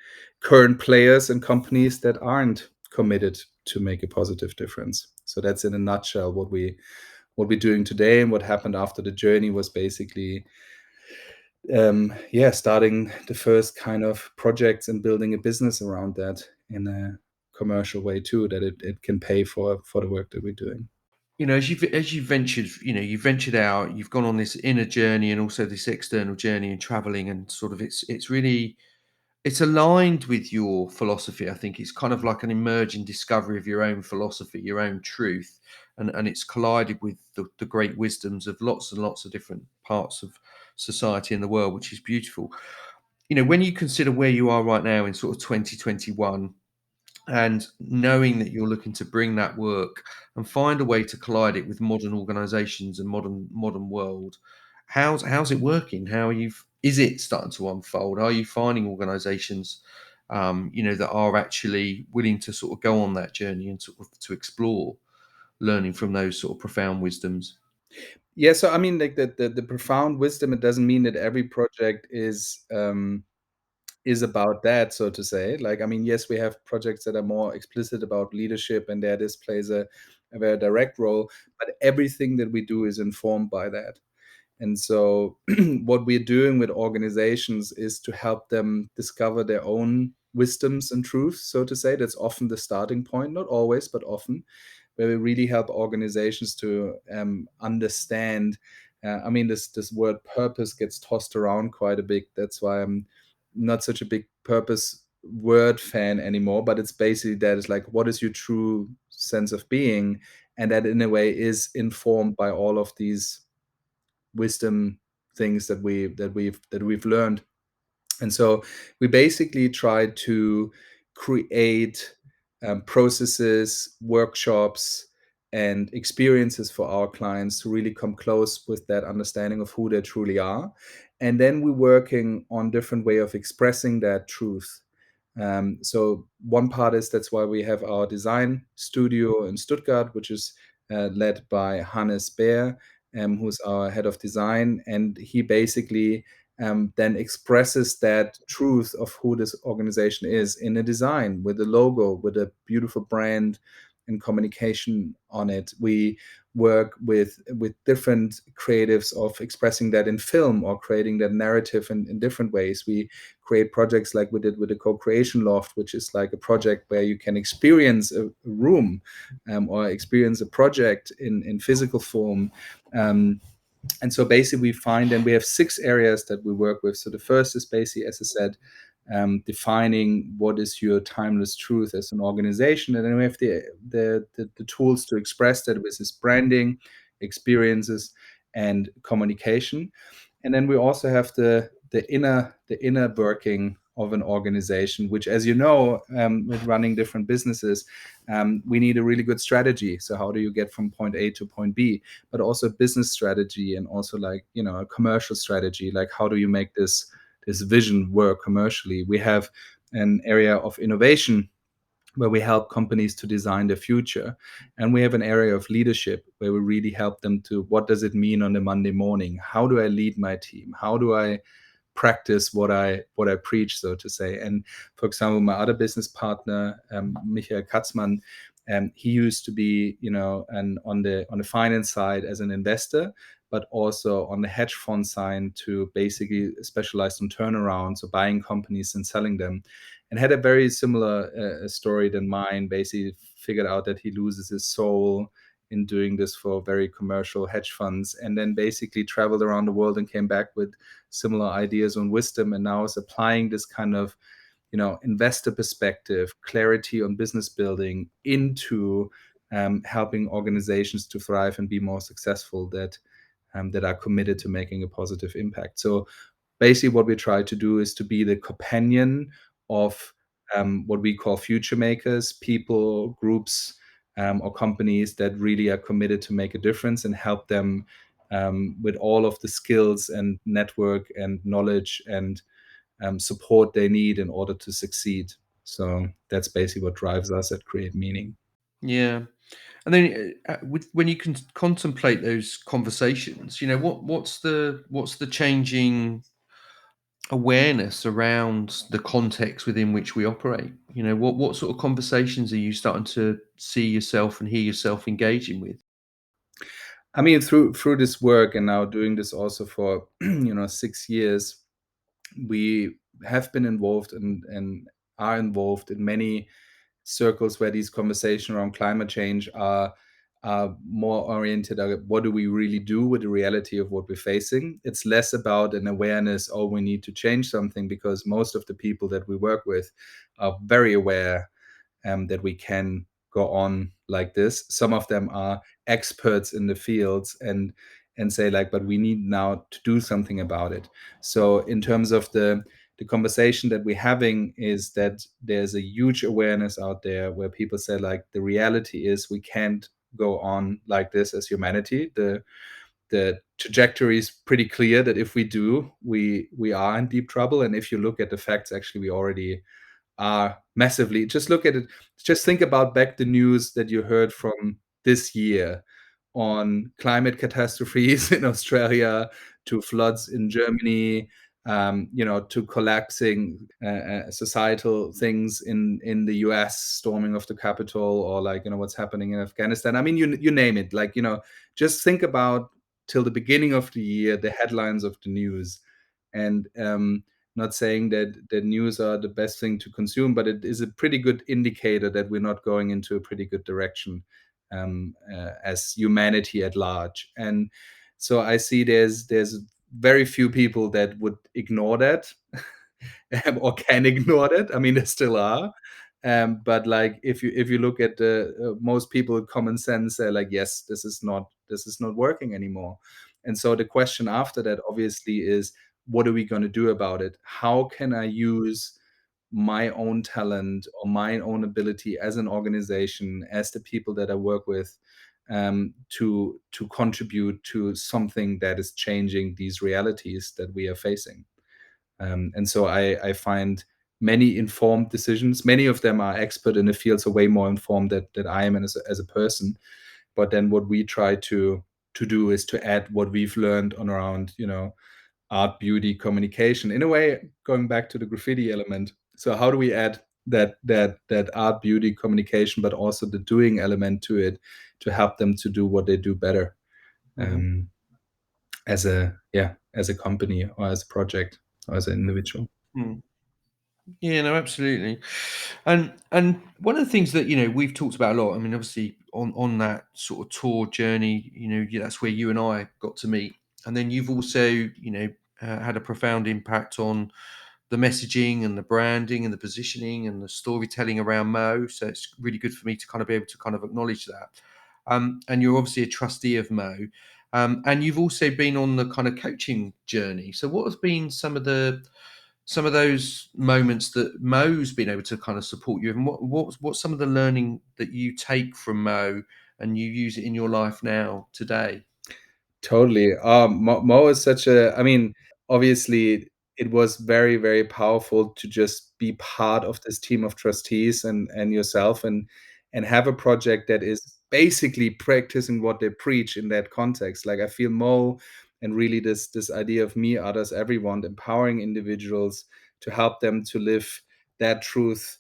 current players and companies that aren't committed to make a positive difference. So that's in a nutshell what we're doing today. And what happened after the journey was basically starting the first kind of projects and building a business around that in a commercial way too, that it can pay for the work that we're doing. As you ventured, you ventured out, you've gone on this inner journey and also this external journey and traveling, and sort of it's really it's aligned with your philosophy. I think it's kind of like an emerging discovery of your own philosophy, your own truth, and it's collided with the great wisdoms of lots and lots of different parts of society in the world, which is beautiful. When you consider where you are right now in sort of 2021, and knowing that you're looking to bring that work and find a way to collide it with modern organizations and modern world, how's it working? Is it starting to unfold? Are you finding organizations that are actually willing to sort of go on that journey and sort of to explore learning from those sort of profound wisdoms? Yeah, so I mean, like the profound wisdom, it doesn't mean that every project is about that, so to say. Like, I mean, yes, we have projects that are more explicit about leadership, and there this plays a very direct role, but everything that we do is informed by that. And so what we're doing with organizations is to help them discover their own wisdoms and truths, so to say. That's often the starting point, not always, but often, where we really help organizations to understand. I mean, this word purpose gets tossed around quite a bit. That's why I'm not such a big purpose word fan anymore. But it's basically that it's like, what is your true sense of being? And that in a way is informed by all of these wisdom things that we've learned. And so we basically try to create processes, workshops, and experiences for our clients to really come close with that understanding of who they truly are. And then we're working on different way of expressing that truth. So one part is that's why we have our design studio in Stuttgart, which is led by Hannes Beer, who's our head of design, and he basically then expresses that truth of who this organization is in a design with a logo, with a beautiful brand and communication on it. We work with different creatives of expressing that in film or creating that narrative in different ways. We create projects like we did with the co-creation loft, which is like a project where you can experience a room or experience a project in physical form. And so basically we find, and we have 6 areas that we work with. So the first is basically, as I said, defining what is your timeless truth as an organization. And then we have the tools to express that, which is branding, experiences, and communication. And then we also have the inner working of an organization, which, as you know, with running different businesses, we need a really good strategy. So how do you get from point A to point B? But also business strategy, and also like, a commercial strategy. Like, how do you make this vision work commercially? We have an area of innovation where we help companies to design their future. And we have an area of leadership where we really help them to, what does it mean on a Monday morning? How do I lead my team? How do I practice what I preach, so to say? And for example, my other business partner, Michael Katzmann, he used to be, and on the finance side as an investor, but also on the hedge fund side to basically specialize on turnarounds, so buying companies and selling them, and had a very similar story than mine. Basically figured out that he loses his soul in doing this for very commercial hedge funds, and then basically traveled around the world and came back with similar ideas on wisdom, and now is applying this kind of investor perspective, clarity on business building into helping organizations to thrive and be more successful, that are committed to making a positive impact. So basically what we try to do is to be the companion of what we call future makers, people, groups, or companies that really are committed to make a difference, and help them with all of the skills and network and knowledge and support they need in order to succeed. So that's basically what drives us at Create Meaning. Yeah. And then when you can contemplate those conversations, what's the changing awareness around the context within which we operate? What sort of conversations are you starting to see yourself and hear yourself engaging with? I mean, through this work, and now doing this also for 6 years, we have been involved and are involved in many circles where these conversations around climate change are more oriented at what do we really do with the reality of what we're facing. It's less about an awareness, oh, we need to change something, because most of the people that we work with are very aware that we can go on like this. Some of them are experts in the fields and say like, but we need now to do something about it. So in terms of the conversation that we're having, is that there's a huge awareness out there where people say like, the reality is we can't go on like this as humanity. The trajectory is pretty clear that if we do, we are in deep trouble. And if you look at the facts, actually we already are massively. Just look at it. Just think about back the news that you heard from this year on climate catastrophes in Australia, to floods in Germany, to collapsing societal things in the US, storming of the Capitol, or like what's happening in Afghanistan. I mean, you name it. Like just think about till the beginning of the year the headlines of the news, and not saying that the news are the best thing to consume, but it is a pretty good indicator that we're not going into a pretty good direction as humanity at large. And so I see there's very few people that would ignore that or can ignore that. I mean, there still are. But like if you look at the most people with common sense, they're like, yes, this is not working anymore. And so the question after that obviously is, what are we going to do about it? How can I use my own talent or my own ability as an organization, as the people that I work with, to contribute to something that is changing these realities that we are facing? And so I find many informed decisions. Many of them are expert in the field, so way more informed that I am as a person. But then what we try to do is to add what we've learned on around art, beauty, communication. In a way, going back to the graffiti element. So how do we add that art, beauty, communication, but also the doing element to it, to help them to do what they do better, Mhm. as a company or as a project or as an individual. Mm. Yeah, no, absolutely. And one of the things that we've talked about a lot. I mean, obviously on that sort of tour journey, that's where you and I got to meet, and then you've also had a profound impact on the messaging and the branding and the positioning and the storytelling around Mo. So it's really good for me to kind of be able to kind of acknowledge that. And you're obviously a trustee of Mo, and you've also been on the kind of coaching journey. So what has been some of those moments that Mo's been able to kind of support you, and what's some of the learning that you take from Mo and you use it in your life now today? Totally. Mo is such a, I mean, obviously it was very, very powerful to just be part of this team of trustees and yourself, and have a project that is basically practicing what they preach in that context. Like I feel Mo, and really this idea of me, others, everyone, empowering individuals to help them to live that truth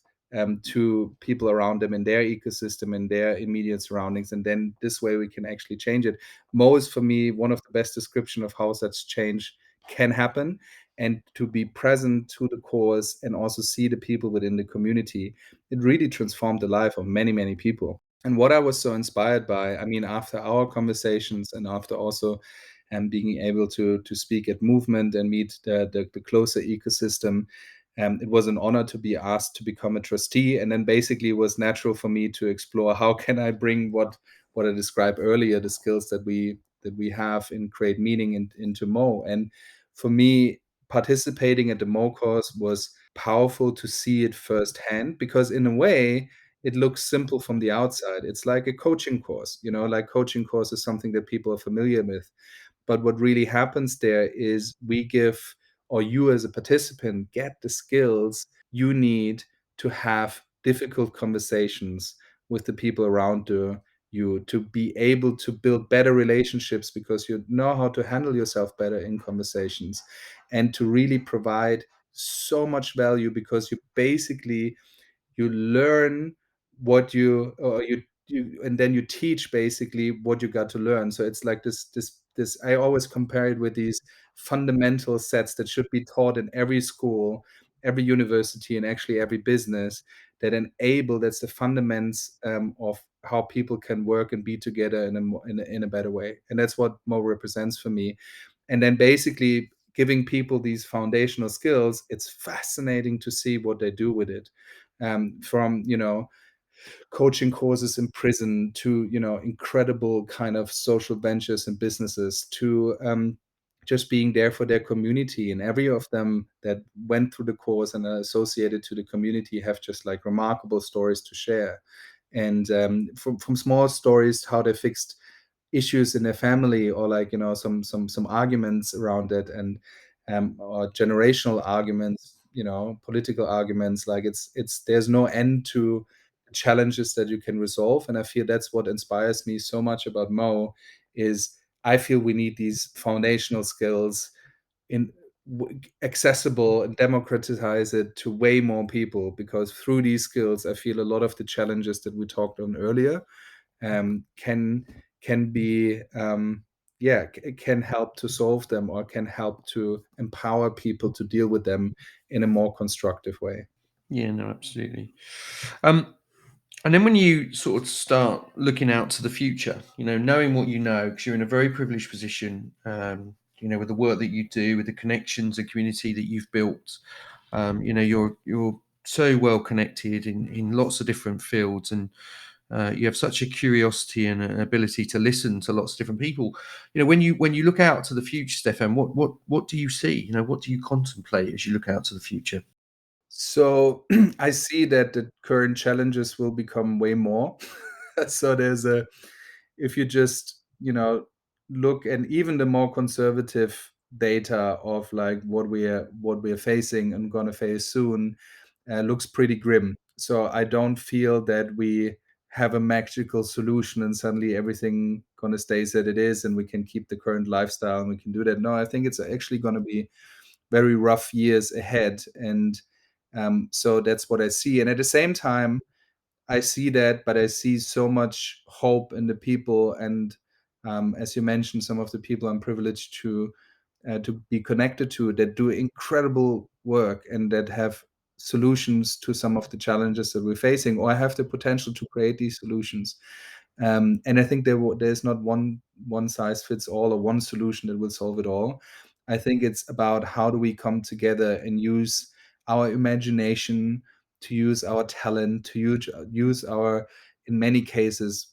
to people around them in their ecosystem, in their immediate surroundings, and then this way we can actually change it. Mo is for me one of the best description of how such change can happen, and to be present to the cause and also see the people within the community. It really transformed the life of many, many people. And what I was so inspired by, I mean, after our conversations and after also being able to speak at movement and meet the closer ecosystem, It was an honor to be asked to become a trustee, and then basically it was natural for me to explore how can I bring what I described earlier, the skills that we have in create meaning into Mo. And for me, participating at the Mo course was powerful to see it firsthand, because in a way it looks simple from the outside. It's like a coaching course, like coaching course is something that people are familiar with. But what really happens there is we give, or you as a participant get the skills you need to have difficult conversations with the people around you, to be able to build better relationships because you know how to handle yourself better in conversations, and to really provide so much value because you basically you learn what you and then you teach basically what you got to learn. So it's like this I always compare it with these fundamental sets that should be taught in every school, every university, and actually every business, that's the fundaments of how people can work and be together in a better way. And that's what Mo represents for me. And then basically giving people these foundational skills, it's fascinating to see what they do with it. From coaching courses in prison to incredible kind of social ventures and businesses to just being there for their community. And every of them that went through the course and are associated to the community have just like remarkable stories to share. And from small stories how they fixed issues in their family, or like some arguments around it, and or generational arguments, political arguments. Like it's there's no end to challenges that you can resolve. And I feel that's what inspires me so much about Mo, is I feel we need these foundational skills in accessible and democratize it to way more people, because through these skills I feel a lot of the challenges that we talked on earlier can be can help to solve them, or can help to empower people to deal with them in a more constructive way. Yeah, no, absolutely. And then when you sort of start looking out to the future, knowing what you know, because you're in a very privileged position, with the work that you do, with the connections and community that you've built, you're so well connected in lots of different fields, and you have such a curiosity and an ability to listen to lots of different people. When you look out to the future, Stefan, what do you see? What do you contemplate as you look out to the future? So I see that the current challenges will become way more. So if you just, look, and even the more conservative data of like what we are facing and gonna face soon, looks pretty grim. So I don't feel that we have a magical solution and suddenly everything gonna stay as it is and we can keep the current lifestyle and we can do that. No, I think it's actually gonna be very rough years ahead. And so that's what I see. And at the same time, I see that, but I see so much hope in the people. And as you mentioned, some of the people I'm privileged to be connected to, that do incredible work and that have solutions to some of the challenges that we're facing, or have the potential to create these solutions. And I think there's not one size fits all or one solution that will solve it all. I think it's about how do we come together and use our imagination, to use our talent, to use our, in many cases,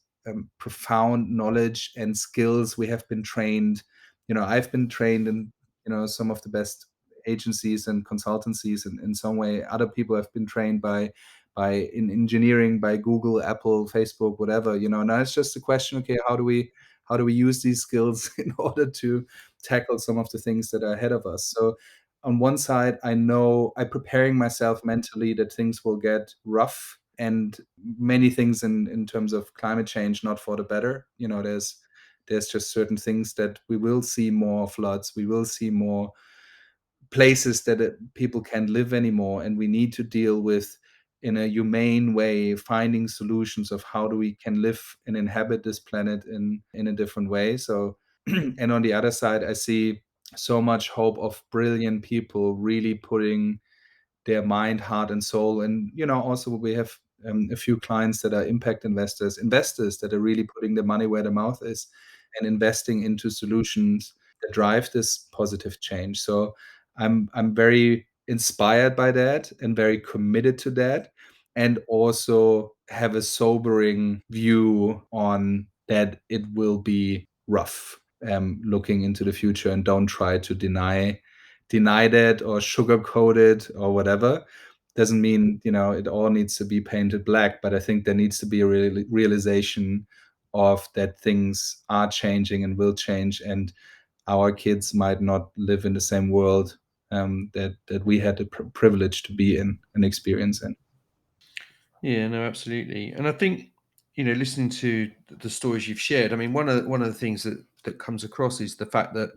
profound knowledge and skills. We have been trained. I've been trained in some of the best agencies and consultancies, and in some way other people have been trained in engineering by Google, Apple, Facebook, whatever. Now it's just a question, okay, how do we use these skills in order to tackle some of the things that are ahead of us? So on one side, I know I'm preparing myself mentally that things will get rough, and many things in terms of climate change, not for the better. There's just certain things that we will see more floods, we will see more places that people can't live anymore, and we need to deal with in a humane way, finding solutions of how do we can live and inhabit this planet in a different way. So and on the other side, I see so much hope of brilliant people really putting their mind, heart, and soul. And also we have a few clients that are impact investors that are really putting their money where their mouth is and investing into solutions that drive this positive change. So I'm very inspired by that and very committed to that, and also have a sobering view on that it will be rough, looking into the future, and don't try to deny that or sugarcoat it or whatever. Doesn't mean, it all needs to be painted black, but I think there needs to be a realization of that things are changing and will change, and our kids might not live in the same world that we had the privilege to be in and experience in. Yeah, no, absolutely. And I think, listening to the stories you've shared, I mean, one of the things that comes across is the fact that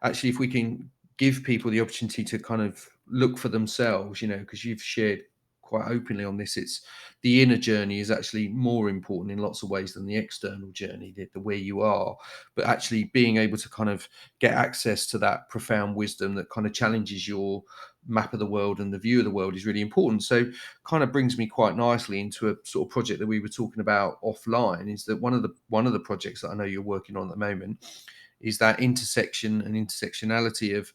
actually, if we can give people the opportunity to kind of look for themselves, because you've shared quite openly on this, it's the inner journey is actually more important in lots of ways than the external journey, the where you are, but actually being able to kind of get access to that profound wisdom that kind of challenges your map of the world and the view of the world is really important. So kind of brings me quite nicely into a sort of project that we were talking about offline, is that one of the projects that I know you're working on at the moment is that intersection and intersectionality of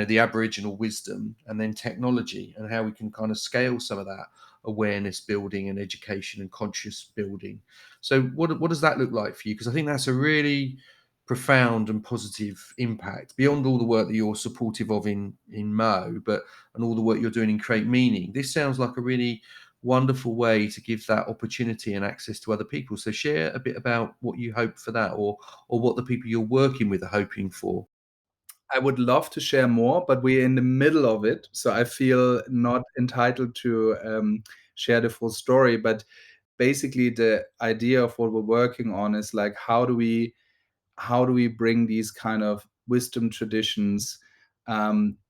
the Aboriginal wisdom and then technology, and how we can kind of scale some of that awareness building and education and conscious building. So what does that look like for you? Because I think that's a really profound and positive impact beyond all the work that you're supportive of in Mo, but and all the work you're doing in Create Meaning. This sounds like a really wonderful way to give that opportunity and access to other people. So share a bit about what you hope for that, or what the people you're working with are hoping for. I would love to share more, but we're in the middle of it, so I feel not entitled to share the full story. But basically, the idea of what we're working on is like, how do we bring these kind of wisdom traditions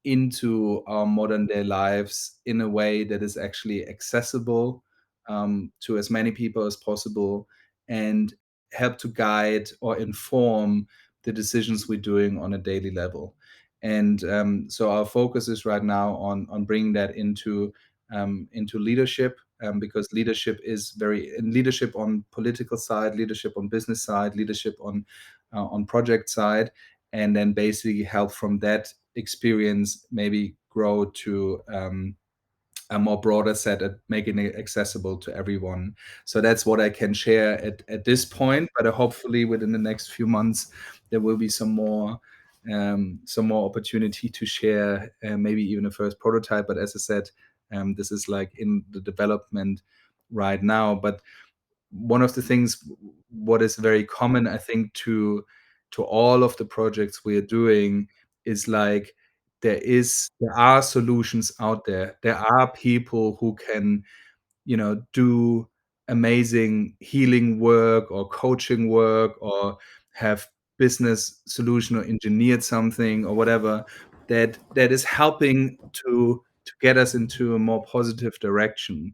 into our modern day lives in a way that is actually accessible to as many people as possible, and help to guide or inform the decisions we're doing on a daily level. And so our focus is right now on bringing that into leadership, because leadership on political side, leadership on business side, leadership on project side, and then basically help from that experience maybe grow to a more broader set at making it accessible to everyone. So that's what I can share at this point. But hopefully within the next few months there will be some more opportunity to share, maybe even a first prototype. But as I said, this is like in the development right now. But one of the things, what is very common, I think, to all of the projects we are doing, is like, there are solutions out there. There are people who can, do amazing healing work or coaching work, or have business solution or engineered something or whatever, that is helping to get us into a more positive direction.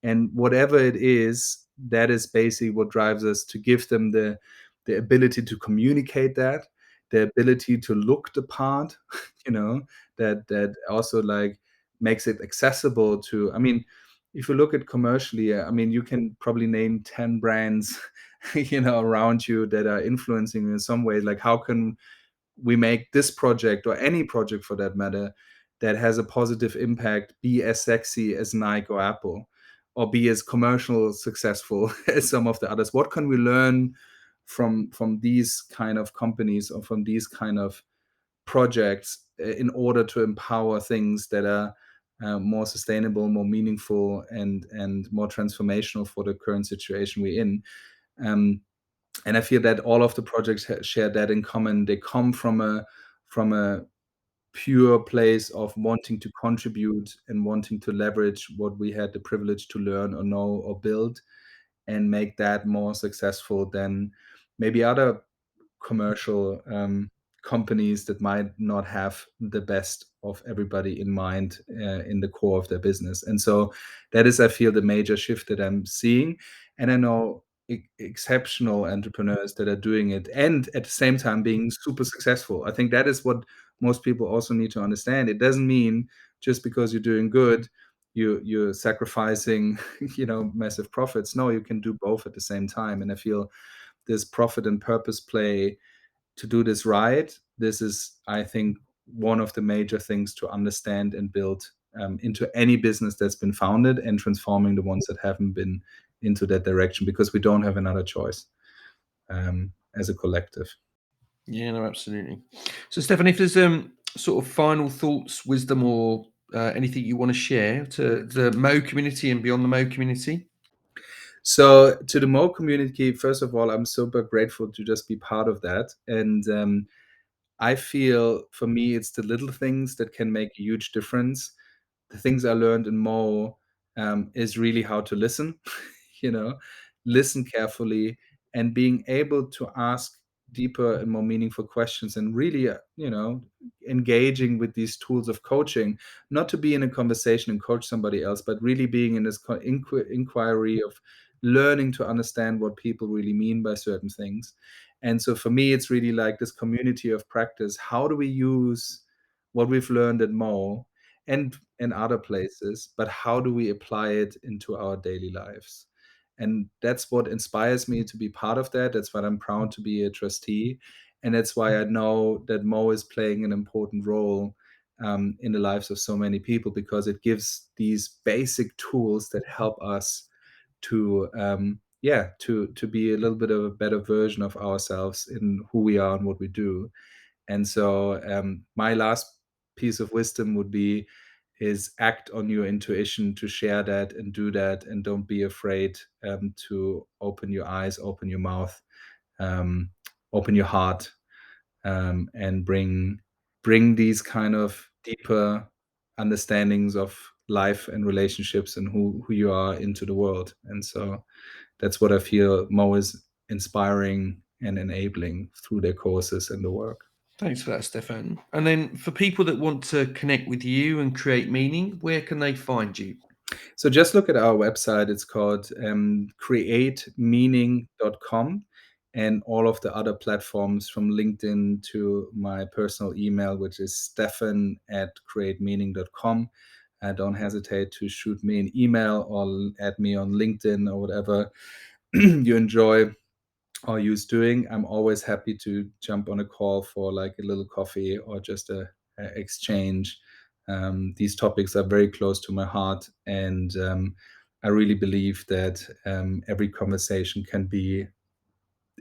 And whatever it is, that is basically what drives us to give them the ability to communicate that, the ability to look the part, you know, that also like makes it accessible to. I mean, if you look at commercially, I mean, you can probably name 10 brands, around you that are influencing you in some way. Like, how can we make this project, or any project for that matter, that has a positive impact, be as sexy as Nike or Apple, or be as commercial successful as some of the others? What can we learn from these kind of companies, or from these kind of projects, in order to empower things that are more sustainable, more meaningful, and more transformational for the current situation we're in? Um, and I feel that all of the projects share that in common. They come from a pure place of wanting to contribute and wanting to leverage what we had the privilege to learn or know or build, and make that more successful than maybe other commercial companies that might not have the best of everybody in mind in the core of their business. And so that is, I feel, the major shift that I'm seeing. And I know exceptional entrepreneurs that are doing it, and at the same time being super successful. I think that is what most people also need to understand. It doesn't mean just because you're doing good, you're sacrificing massive profits. No, you can do both at the same time. And I feel this profit and purpose play, to do this right, this is, I think, one of the major things to understand and build into any business that's been founded and transforming the ones that haven't been into that direction, because we don't have another choice as a collective. Yeah, no, absolutely. So, Stefan, if there's sort of final thoughts, wisdom, or anything you want to share to the MOE community and beyond the MOE community? So to the MOE community, first of all, I'm super grateful to just be part of that. And I feel for me, it's the little things that can make a huge difference. The things I learned in MOE is really how to listen, you know, listen carefully, and being able to ask deeper and more meaningful questions, and really, engaging with these tools of coaching, not to be in a conversation and coach somebody else, but really being in this inquiry of learning to understand what people really mean by certain things. And so for me, it's really like this community of practice. How do we use what we've learned at MOE and other places, but how do we apply it into our daily lives? And that's what inspires me to be part of that. That's why I'm proud to be a trustee. And that's why I know that MOE is playing an important role in the lives of so many people, because it gives these basic tools that help us to to be a little bit of a better version of ourselves in who we are and what we do. And so my last piece of wisdom would be is act on your intuition to share that and do that, and don't be afraid to open your eyes, open your mouth, um, open your heart, and bring these kind of deeper understandings of life and relationships and who you are into the world. And so that's what I feel MOE is inspiring and enabling through their courses and the work. Thanks for that, Stefan. And then for people that want to connect with you and create meaning, where can they find you? So just look at our website. It's called createmeaning.com, and all of the other platforms, from LinkedIn to my personal email, which is stefan@createmeaning.com. Don't hesitate to shoot me an email or add me on LinkedIn or whatever you enjoy or use doing. I'm always happy to jump on a call for like a little coffee or just a exchange. These topics are very close to my heart, and I really believe that every conversation can be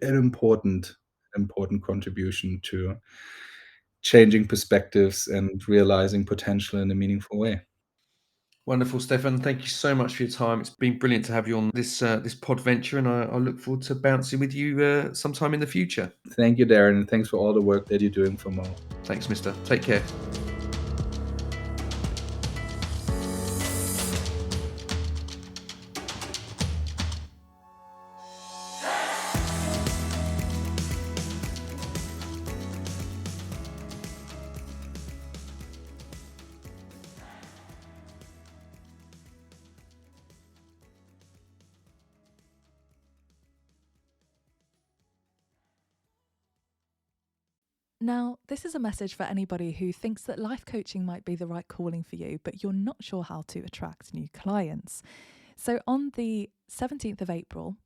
an important contribution to changing perspectives and realizing potential in a meaningful way. Wonderful, Stefan. Thank you so much for your time. It's been brilliant to have you on this this podventure, and I look forward to bouncing with you sometime in the future. Thank you, Darren, and thanks for all the work that you're doing for MOE. Thanks, mister. Take care. Now, this is a message for anybody who thinks that life coaching might be the right calling for you, but you're not sure how to attract new clients. So on the 17th of April,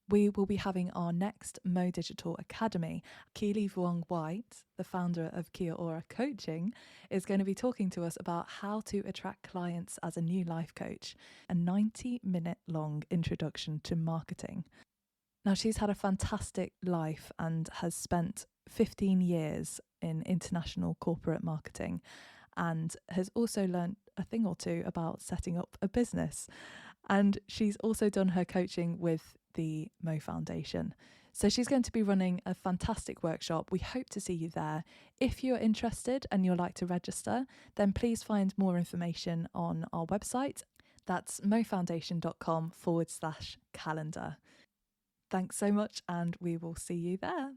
we will be having our next MOE Digital Academy. Keely Vuong White, the founder of Kia Ora Coaching, is going to be talking to us about how to attract clients as a new life coach, a 90-minute long introduction to marketing. Now, she's had a fantastic life and has spent 15 years in international corporate marketing, and has also learned a thing or two about setting up a business. And she's also done her coaching with the MOE Foundation. So she's going to be running a fantastic workshop. We hope to see you there. If you're interested and you'd like to register, then please find more information on our website. That's mofoundation.com/calendar. Thanks so much, and we will see you there.